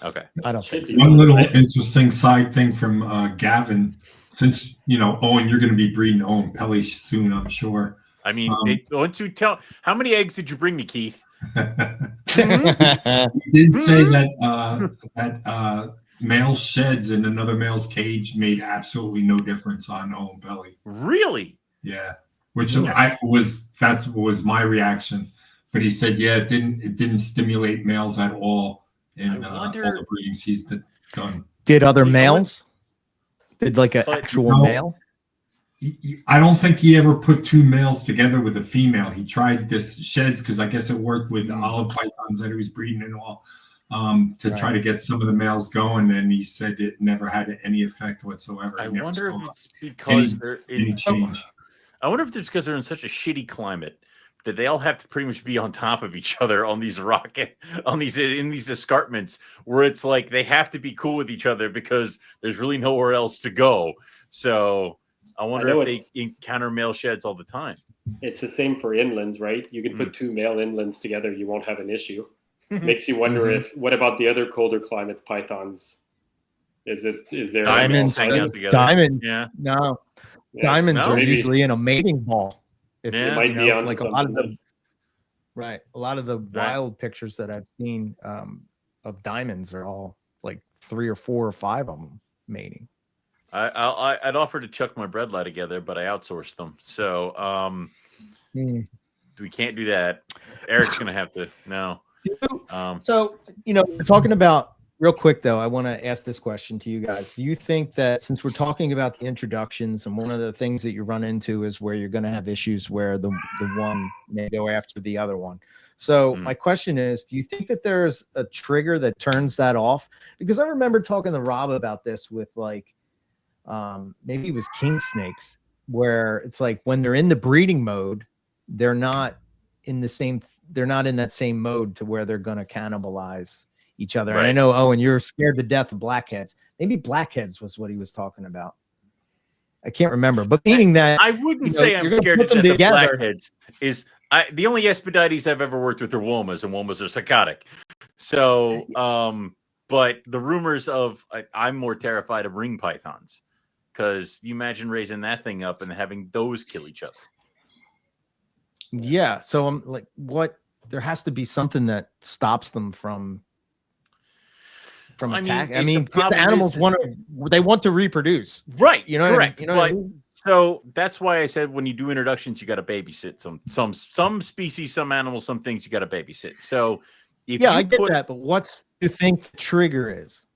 Okay, I don't think so. One little interesting side thing from Gavin, since Owen, you're going to be breeding Owen Pelly soon, I'm sure. I mean, once you tell, how many eggs did you bring me, Keith? He did say that male sheds in another male's cage made absolutely no difference on Owen Pelly. Really? Yeah, which that was my reaction. But he said, it didn't stimulate males at all in all the breedings he's done. Did other males? Did like an actual male? I don't think he ever put 2 males together with a female. He tried this sheds because I guess it worked with the olive pythons that he was breeding and all to try to get some of the males going. And he said it never had any effect whatsoever. I wonder if it's because any change. I wonder if it's because they're in such a shitty climate that they all have to pretty much be on top of each other on these in these escarpments where it's like they have to be cool with each other because there's really nowhere else to go. So I wonder if they encounter male sheds all the time. It's the same for inlands, right? You can put 2 male inlands together, you won't have an issue. Makes you wonder what about the other colder climates, pythons? Is there diamonds? Diamonds? Yeah. No. Yeah. Diamonds are usually in a mating ball. If it might be on like a lot of the a lot of the wild pictures that I've seen of diamonds are all like 3 or 4 or 5 of them mating. I'd offer to chuck my breadline together, but I outsourced them. So we can't do that. Eric's gonna have to So we're talking about real quick though. I want to ask this question to you guys. Do you think that since we're talking about the introductions, and one of the things that you run into is where you're going to have issues where the one may go after the other one? So my question is, do you think that there's a trigger that turns that off? Because I remember talking to Rob about this with like maybe it was king snakes, where it's like when they're in the breeding mode, they're not in that same mode to where they're going to cannibalize each other. And I know, Owen, you're scared to death of blackheads. Maybe blackheads was what he was talking about. I can't remember, but meaning that I wouldn't say I'm scared to death of blackheads. The only Expedites I've ever worked with are womas, and womas are psychotic. So, but the rumors of I'm more terrified of ring pythons, because you imagine raising that thing up and having those kill each other. Yeah. So I'm like, what? There has to be something that stops them from attack. I mean, the animals want to reproduce, right? Correct. So that's why I said when you do introductions, you got to babysit some species, some animals, some things you got to babysit. So I get that, but what's you think the trigger is?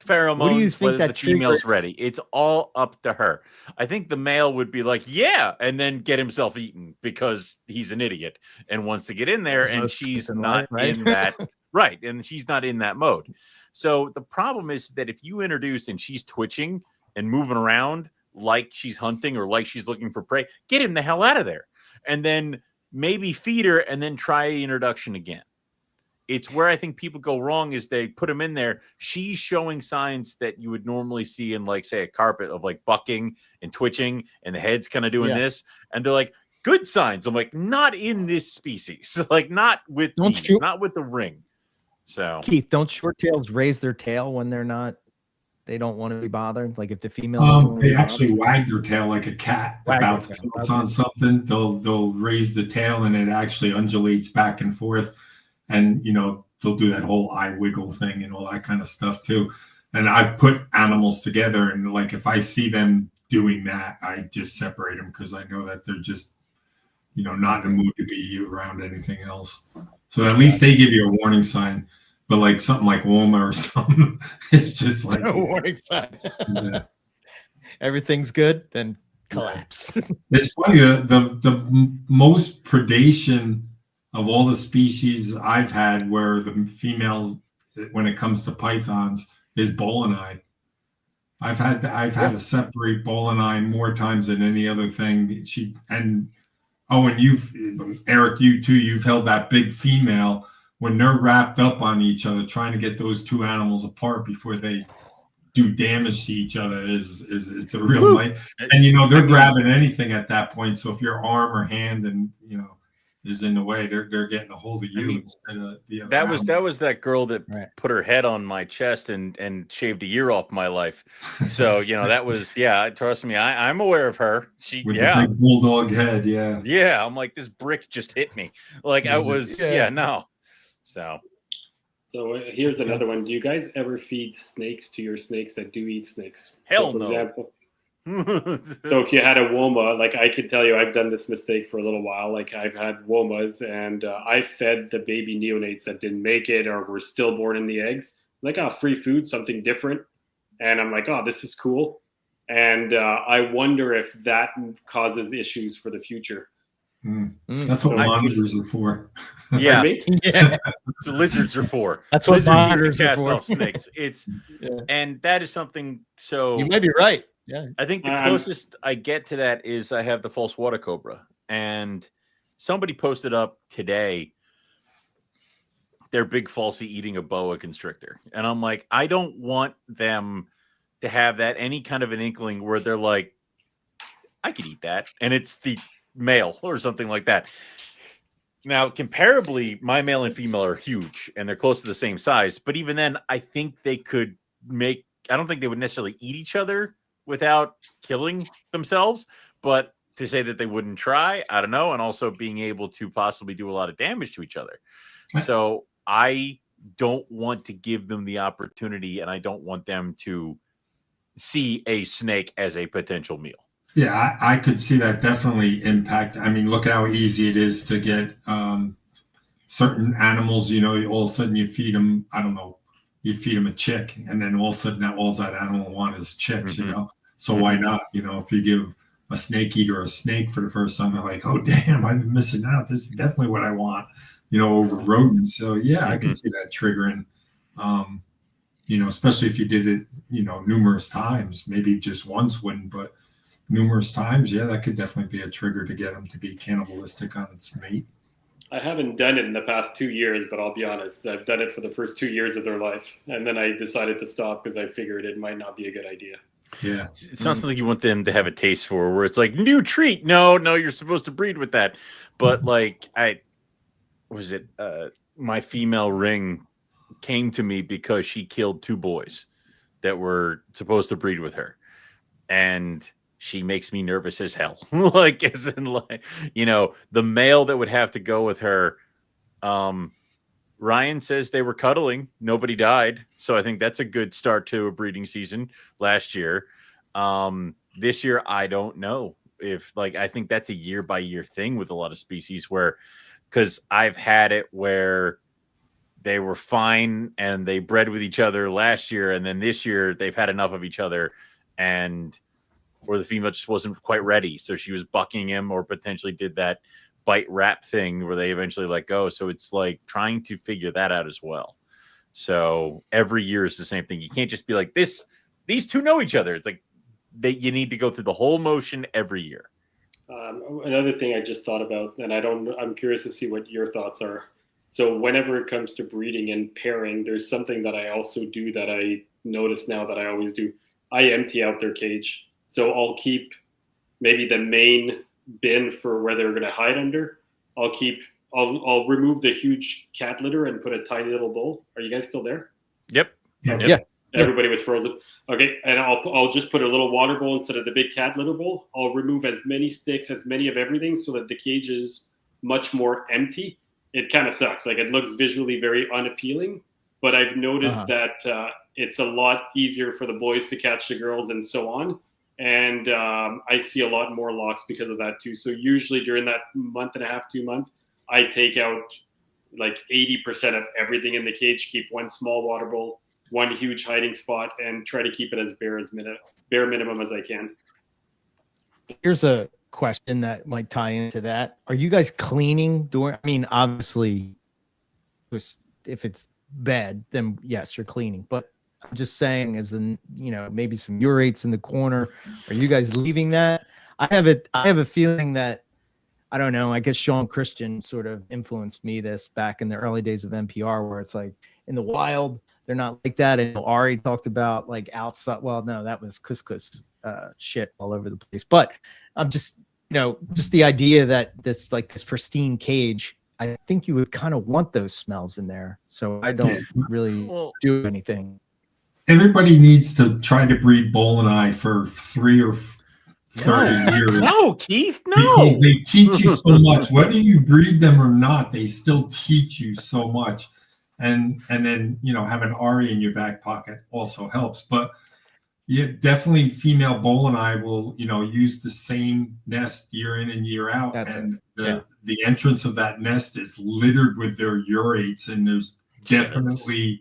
Pheromones. What do you think that the female's ready? It's all up to her. I think the male would be like, and then get himself eaten because he's an idiot and wants to get in there, and she's not in that and she's not in that mode. So the problem is that if you introduce and she's twitching and moving around like she's hunting or like she's looking for prey, get him the hell out of there, and then maybe feed her and then try the introduction again. It's where I think people go wrong is they put them in there. She's showing signs that you would normally see in, like, say, a carpet of like bucking and twitching, and the head's kind of doing this. And they're like, good signs. I'm like, not in this species. Like, not with not with the ring. So Keith, don't short tails raise their tail when they don't want to be bothered? Like if the female they actually wag their tail like a cat about to pounce on something. They'll raise the tail and it actually undulates back and forth. And, they'll do that whole eye wiggle thing and all that kind of stuff too. And I've put animals together, and like if I see them doing that, I just separate them because I know that they're just, not in the mood to be around anything else. So at least they give you a warning sign. But like something like Woma or something, it's just like a warning sign. Yeah. Everything's good, then collapse. It's funny, the most predation of all the species I've had where the females, when it comes to pythons, is Boeleni. I've had to separate Boeleni more times than any other thing. And you've, Eric, you too, you've held that big female when they're wrapped up on each other, trying to get those two animals apart before they do damage to each other it's a real night. And they're grabbing anything at that point. So if your arm or hand and is in the way, they're getting a hold of you instead of the other. That was that girl that put her head on my chest and shaved a year off my life. So that was trust me, I'm aware of her. She with the big bulldog head, I'm like, this brick just hit me. Like I was no. So here's another one. Do you guys ever feed snakes to your snakes that do eat snakes? Hell for no. Example, so if you had a Woma, like I could tell you, I've done this mistake for a little while. Like I've had Womas, and I fed the baby neonates that didn't make it or were stillborn in the eggs. Like, free food, something different. And I'm like, this is cool. And I wonder if that causes issues for the future. That's what monitors are for. Yeah. So lizards are for. That's what monitors are for. Off snakes. And that is something. So you may be right. Yeah. I think the closest I get to that is I have the false water cobra, and somebody posted up today their big falsy eating a boa constrictor, and I'm like, I don't want them to have that any kind of an inkling where they're like, I could eat that, and it's the male or something like that. Now, comparably, my male and female are huge and they're close to the same size. But even then, I think they could I don't think they would necessarily eat each other without killing themselves. But to say that they wouldn't try, I don't know. And also being able to possibly do a lot of damage to each other. So I don't want to give them the opportunity, and I don't want them to see a snake as a potential meal. Yeah, I could see that definitely impact. I mean, look at how easy it is to get certain animals, all of a sudden you feed them, I don't know, you feed them a chick, and then all of a sudden all that animal wants is chicks, So why not? If you give a snake eater a snake for the first time, they're like, oh, damn, I've been missing out. This is definitely what I want, over rodents. So, I can see that triggering, especially if you did it, numerous times. Maybe just once wouldn't, but numerous times, that could definitely be a trigger to get them to be cannibalistic on its mate. I haven't done it in the past 2 years, but I'll be honest, I've done it for the first 2 years of their life, and then I decided to stop because I figured it might not be a good idea. Yeah, it's not something you want them to have a taste for, where it's like, new treat. No, you're supposed to breed with that. But like, my female ring came to me because she killed 2 boys that were supposed to breed with her, and she makes me nervous as hell. Like, as in, like, the male that would have to go with her. Ryan says they were cuddling. Nobody died. So I think that's a good start to a breeding season last year. This year, I don't know if, I think that's a year by year thing with a lot of species because I've had it where they were fine and they bred with each other last year. And then this year they've had enough of each other, or the female just wasn't quite ready. So she was bucking him, or potentially did that bite wrap thing where they eventually let go. So it's like trying to figure that out as well. So every year is the same thing. You can't just be like, these two know each other. It's like you need to go through the whole motion every year. Another thing I just thought about, and I'm curious to see what your thoughts are. So whenever it comes to breeding and pairing, there's something that I also do that I notice now that I always do. I empty out their cage. So I'll keep maybe the main bin for where they're going to hide under. I'll remove the huge cat litter and put a tiny little bowl. Are you guys still there? Yep. Yeah. Everybody was frozen. Okay. And I'll just put a little water bowl instead of the big cat litter bowl. I'll remove as many sticks, as many of everything, so that the cage is much more empty. it kind of sucks. Like it looks visually very unappealing, but I've noticed that it's a lot easier for the boys to catch the girls and so on. And I see a lot more locks because of that too. So usually during that month and a half, 2 months, I take out like 80% of everything in the cage, keep one small water bowl, one huge hiding spot, and try to keep it as bare minimum as I can. Here's a question that might tie into that. Are you guys cleaning during? I mean, obviously, if it's bad, then yes, you're cleaning. But I'm just saying, as in, maybe some urates in the corner. Are you guys leaving that? I have a feeling that, I don't know. I guess Sean Christian sort of influenced me this back in the early days of MPR, where it's like in the wild, they're not like that. And Ari talked about like outside. Well, no, that was couscous shit all over the place. But I'm just, just the idea that this pristine cage, I think you would kind of want those smells in there. So I don't really do anything. Everybody needs to try to breed bull and I for 3 or 30 years. No, Keith, no. Because they teach you so much. Whether you breed them or not, they still teach you so much. And then, having Ari in your back pocket also helps. But yeah, definitely female bull and I will, use the same nest year in and year out. The entrance of that nest is littered with their urates, and there's definitely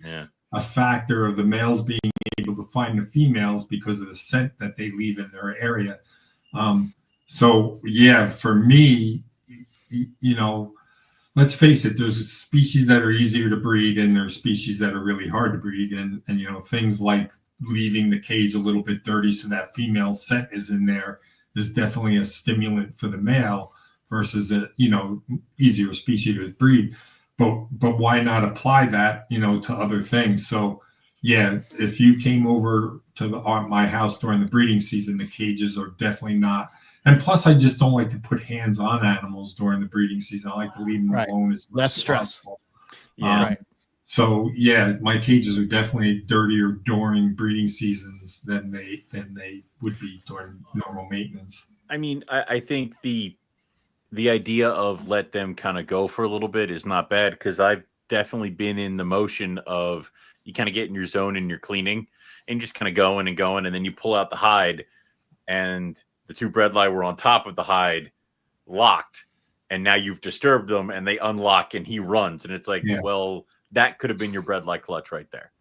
a factor of the males being able to find the females because of the scent that they leave in their area. So yeah, for me, let's face it, there's species that are easier to breed and there's species that are really hard to breed. And things like leaving the cage a little bit dirty so that female scent is in there is definitely a stimulant for the male versus a, easier species to breed. But why not apply that, to other things? So yeah, if you came over to my house during the breeding season, the cages are definitely not. And plus, I just don't like to put hands on animals during the breeding season. I like to leave them alone as much as possible. Yeah. So yeah, my cages are definitely dirtier during breeding seasons than they would be during normal maintenance. I mean, I think the idea of let them kind of go for a little bit is not bad, because I've definitely been in the motion of you kind of get in your zone and you're cleaning and just kind of going and going, and then you pull out the hide and the two bredli were on top of the hide locked, and now you've disturbed them and they unlock and he runs, and it's like, well, that could have been your bredli clutch right there.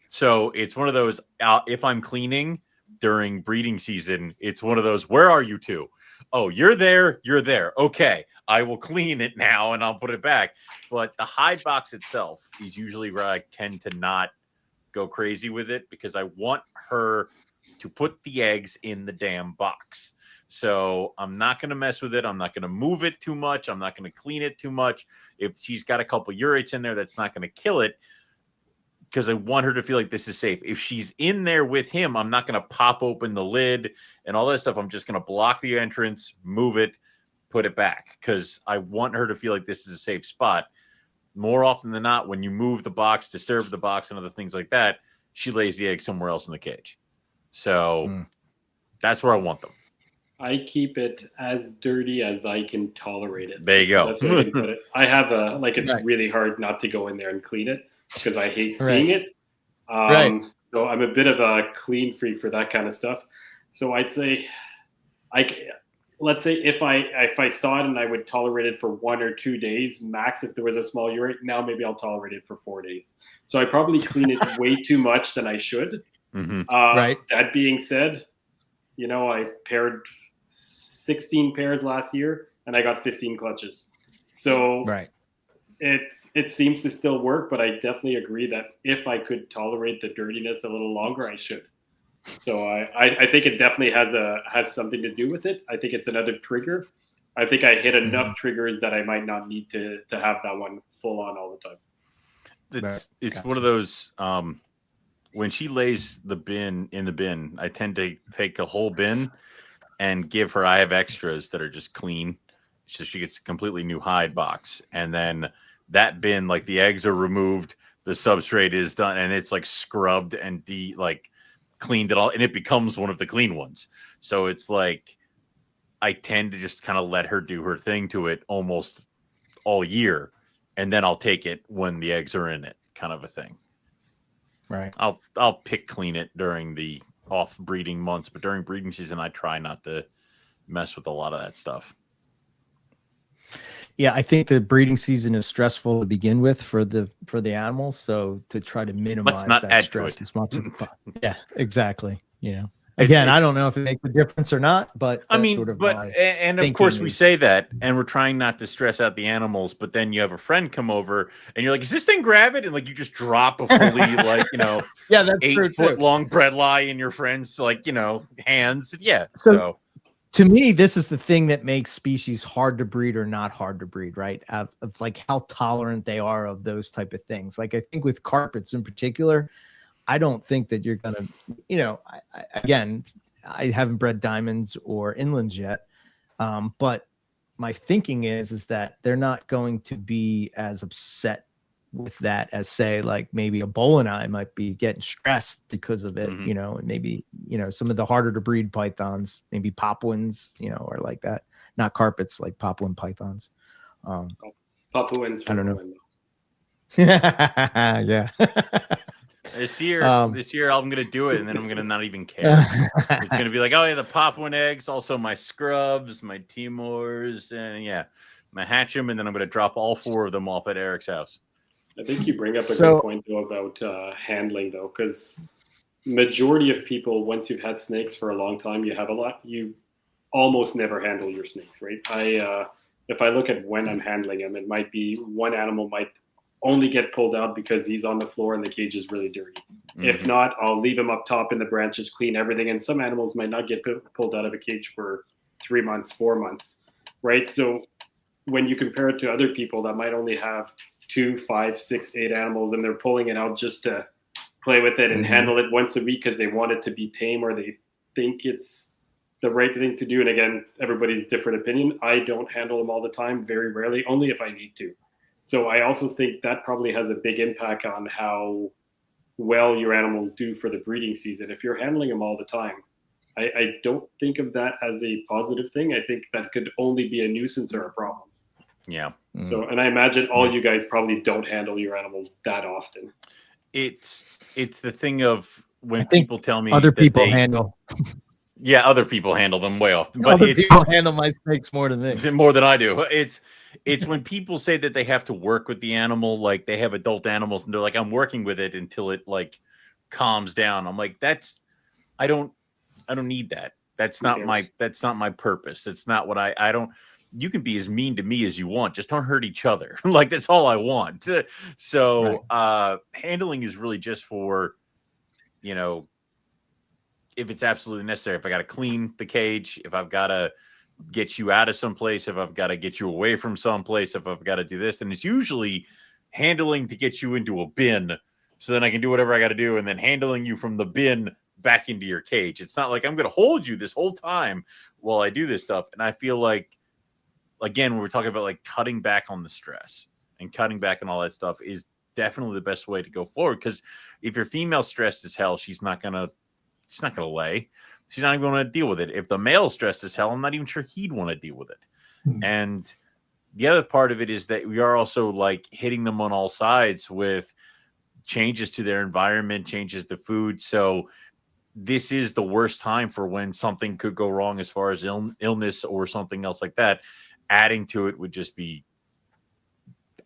So it's one of those, if I'm cleaning during breeding season, it's one of those, where are you two? Oh, you're there. Okay, I will clean it now and I'll put it back. But the hide box itself is usually where I tend to not go crazy with it, because I want her to put the eggs in the damn box. So I'm not going to mess with it. I'm not going to move it too much. I'm not going to clean it too much. If she's got a couple urates in there, that's not going to kill it, because I want her to feel like this is safe. If she's in there with him, I'm not going to pop open the lid and all that stuff. I'm just going to block the entrance, move it, put it back, because I want her to feel like this is a safe spot. More often than not, when you move the box, disturb the box, and other things like that, she lays the egg somewhere else in the cage. So that's where I want them. I keep it as dirty as I can tolerate it. There you go. That's where I can put it. I have it's really hard not to go in there and clean it, because I hate seeing it. So I'm a bit of a clean freak for that kind of stuff. So I'd say, let's say if I saw it and I would tolerate it for 1 or 2 days max, if there was a small urate, now maybe I'll tolerate it for 4 days. So I probably clean it way too much than I should. That being said, I paired 16 pairs last year and I got 15 clutches. So it seems to still work, but I definitely agree that if I could tolerate the dirtiness a little longer, I should. So I think it definitely has something to do with it. I think it's another trigger. I think I hit enough triggers that I might not need to have that one full on all the time. It's one of those, when she lays the bin in the bin, I tend to take a whole bin and give her, I have extras that are just clean. So she gets a completely new hide box. And then that bin, like the eggs are removed, the substrate is done, and it's like scrubbed and cleaned it all, and it becomes one of the clean ones. So it's like, I tend to just kind of let her do her thing to it almost all year, and then I'll take it when the eggs are in it, kind of a thing. Right. I'll pick clean it during the off breeding months, but during breeding season, I try not to mess with a lot of that stuff. Yeah, I think the breeding season is stressful to begin with for the animals. So to try to minimize not that add to stress it. as much as possible. Yeah, exactly. You know, again, I don't know if it makes a difference or not, but I that's mean, sort of but my and of course we is, say that, and we're trying not to stress out the animals. But then you have a friend come over, and you're like, "Is this thing gravid?" And like you just drop a fully like yeah, that's 8-foot long bredli in your friend's like hands. Yeah, so to me, this is the thing that makes species hard to breed or not hard to breed, right? Of like how tolerant they are of those type of things. Like I think with carpets in particular, I don't think that you're gonna, again, I haven't bred diamonds or inlands yet, but my thinking is that they're not going to be as upset with that as say like maybe a bull and I might be getting stressed because of it, and maybe some of the harder to breed pythons, maybe Papuans, are like that, not carpets, like Papuan pythons. Papuans, I don't know. Yeah. This year I'm gonna do it, and then I'm gonna not even care. It's gonna be like, oh yeah, the Papuan eggs, also my scrubs, my Timors, and yeah, I'm gonna hatch them, and then I'm gonna drop all 4 of them off at Eric's house. I think you bring up a good point though about handling though, because majority of people, once you've had snakes for a long time, you almost never handle your snakes, right? If I look at when I'm handling them, it might be one animal might only get pulled out because he's on the floor and the cage is really dirty. If not, I'll leave him up top in the branches, clean everything. And some animals might not get pulled out of a cage for 3 months, 4 months, right? So when you compare it to other people that might only have 2, 5, 6, 8 animals, and they're pulling it out just to play with it and handle it once a week because they want it to be tame or they think it's the right thing to do. And again, everybody's different opinion. I don't handle them all the time, very rarely, only if I need to. So I also think that probably has a big impact on how well your animals do for the breeding season. If you're handling them all the time, I don't think of that as a positive thing. I think that could only be a nuisance or a problem. Yeah. So, and I imagine all you guys probably don't handle your animals that often. It's the thing of when people tell me other that people handle. Yeah, other people handle them way often, but other people handle my snakes more than me. More than I do. It's when people say that they have to work with the animal, like they have adult animals, and they're like, "I'm working with it until it like calms down." I'm like, I don't need that. That's not my purpose. It's not what I don't. You can be as mean to me as you want, just don't hurt each other. Like that's all I want. So handling is really just for, if it's absolutely necessary. If I got to clean the cage, if I've got to get you out of someplace, if I've got to get you away from someplace, if I've got to do this, and it's usually handling to get you into a bin so then I can do whatever I got to do, and then handling you from the bin back into your cage. It's not like I'm going to hold you this whole time while I do this stuff. And I feel like, again, when we're talking about like cutting back on the stress and cutting back on all that stuff is definitely the best way to go forward. Because if your female stressed as hell, she's not gonna lay. She's not even going to deal with it. If the male's stressed as hell, I'm not even sure he'd want to deal with it. And the other part of it is that we are also like hitting them on all sides with changes to their environment, changes to food. So this is the worst time for when something could go wrong as far as illness or something else like that. Adding to it would just be,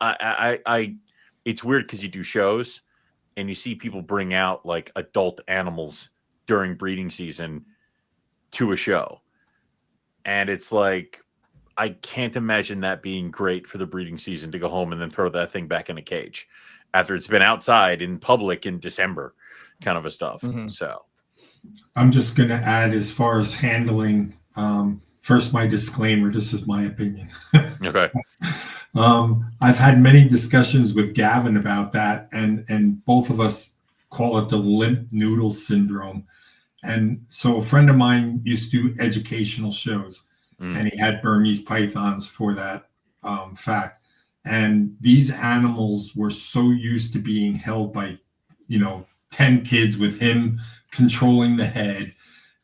it's weird because you do shows and you see people bring out like adult animals during breeding season to a show. And it's like, I can't imagine that being great for the breeding season to go home and then throw that thing back in a cage after it's been outside in public in December, kind of a stuff. So I'm just going to add, as far as handling, first, my disclaimer, this is my opinion. Okay. I've had many discussions with Gavin about that, and both of us call it the limp noodle syndrome. And so a friend of mine used to do educational shows, and he had Burmese pythons for that fact. And these animals were so used to being held by, 10 kids with him controlling the head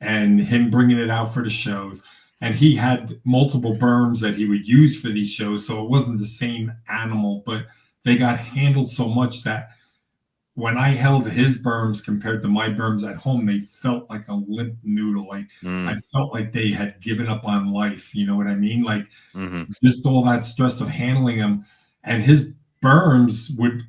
and him bringing it out for the shows. and he had multiple berms that he would use for these shows. So it wasn't the same animal, but they got handled so much that when I held his berms compared to my berms at home, they felt like a limp noodle. Like I felt like they had given up on life. You know what I mean? Like just all that stress of handling them, and his berms would.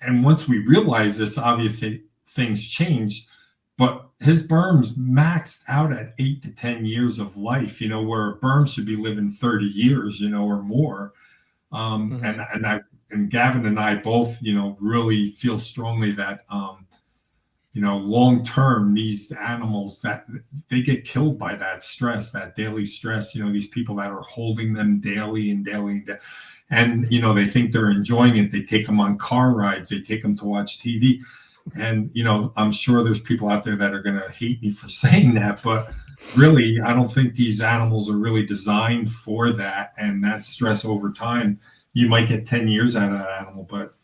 And once we realized this, obviously things changed. But his berms maxed out at 8 to 10 years of life. You know, where a berm should be living 30 years. You know, or more. And Gavin and I both, you know, really feel strongly that, you know, long term, these animals that they get killed by that stress, that daily stress. You know, these people that are holding them daily and daily, and you know, they think they're enjoying it. They take them on car rides. They take them to watch TV, and you know, I'm sure there's people out there that are going to hate me for saying that, but really, I don't think these animals are really designed for that, and that stress over time. You might get 10 years out of that animal, but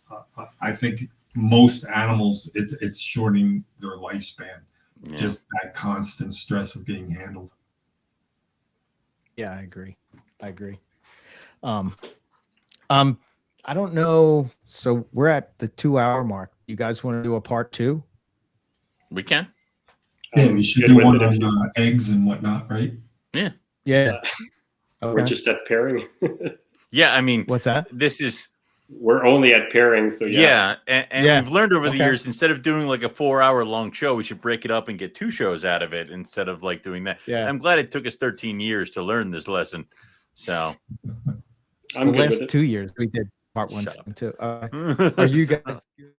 I think most animals, it's shortening their lifespan. Yeah. Just that constant stress of being handled. Yeah, I agree. I don't know. So we're at the 2-hour mark. You guys want to do a part 2? We can. Yeah, we should do one on eggs and whatnot, right? Yeah. Yeah. Okay. We're just at pairing. Yeah, I mean, what's that? We're only at pairing, so yeah. Yeah, and we've learned over the years, instead of doing like a 4-hour long show, we should break it up and get 2 shows out of it instead of like doing that. Yeah, I'm glad it took us 13 years to learn this lesson. So, the last 2 years we did part 1 and 2. Are you guys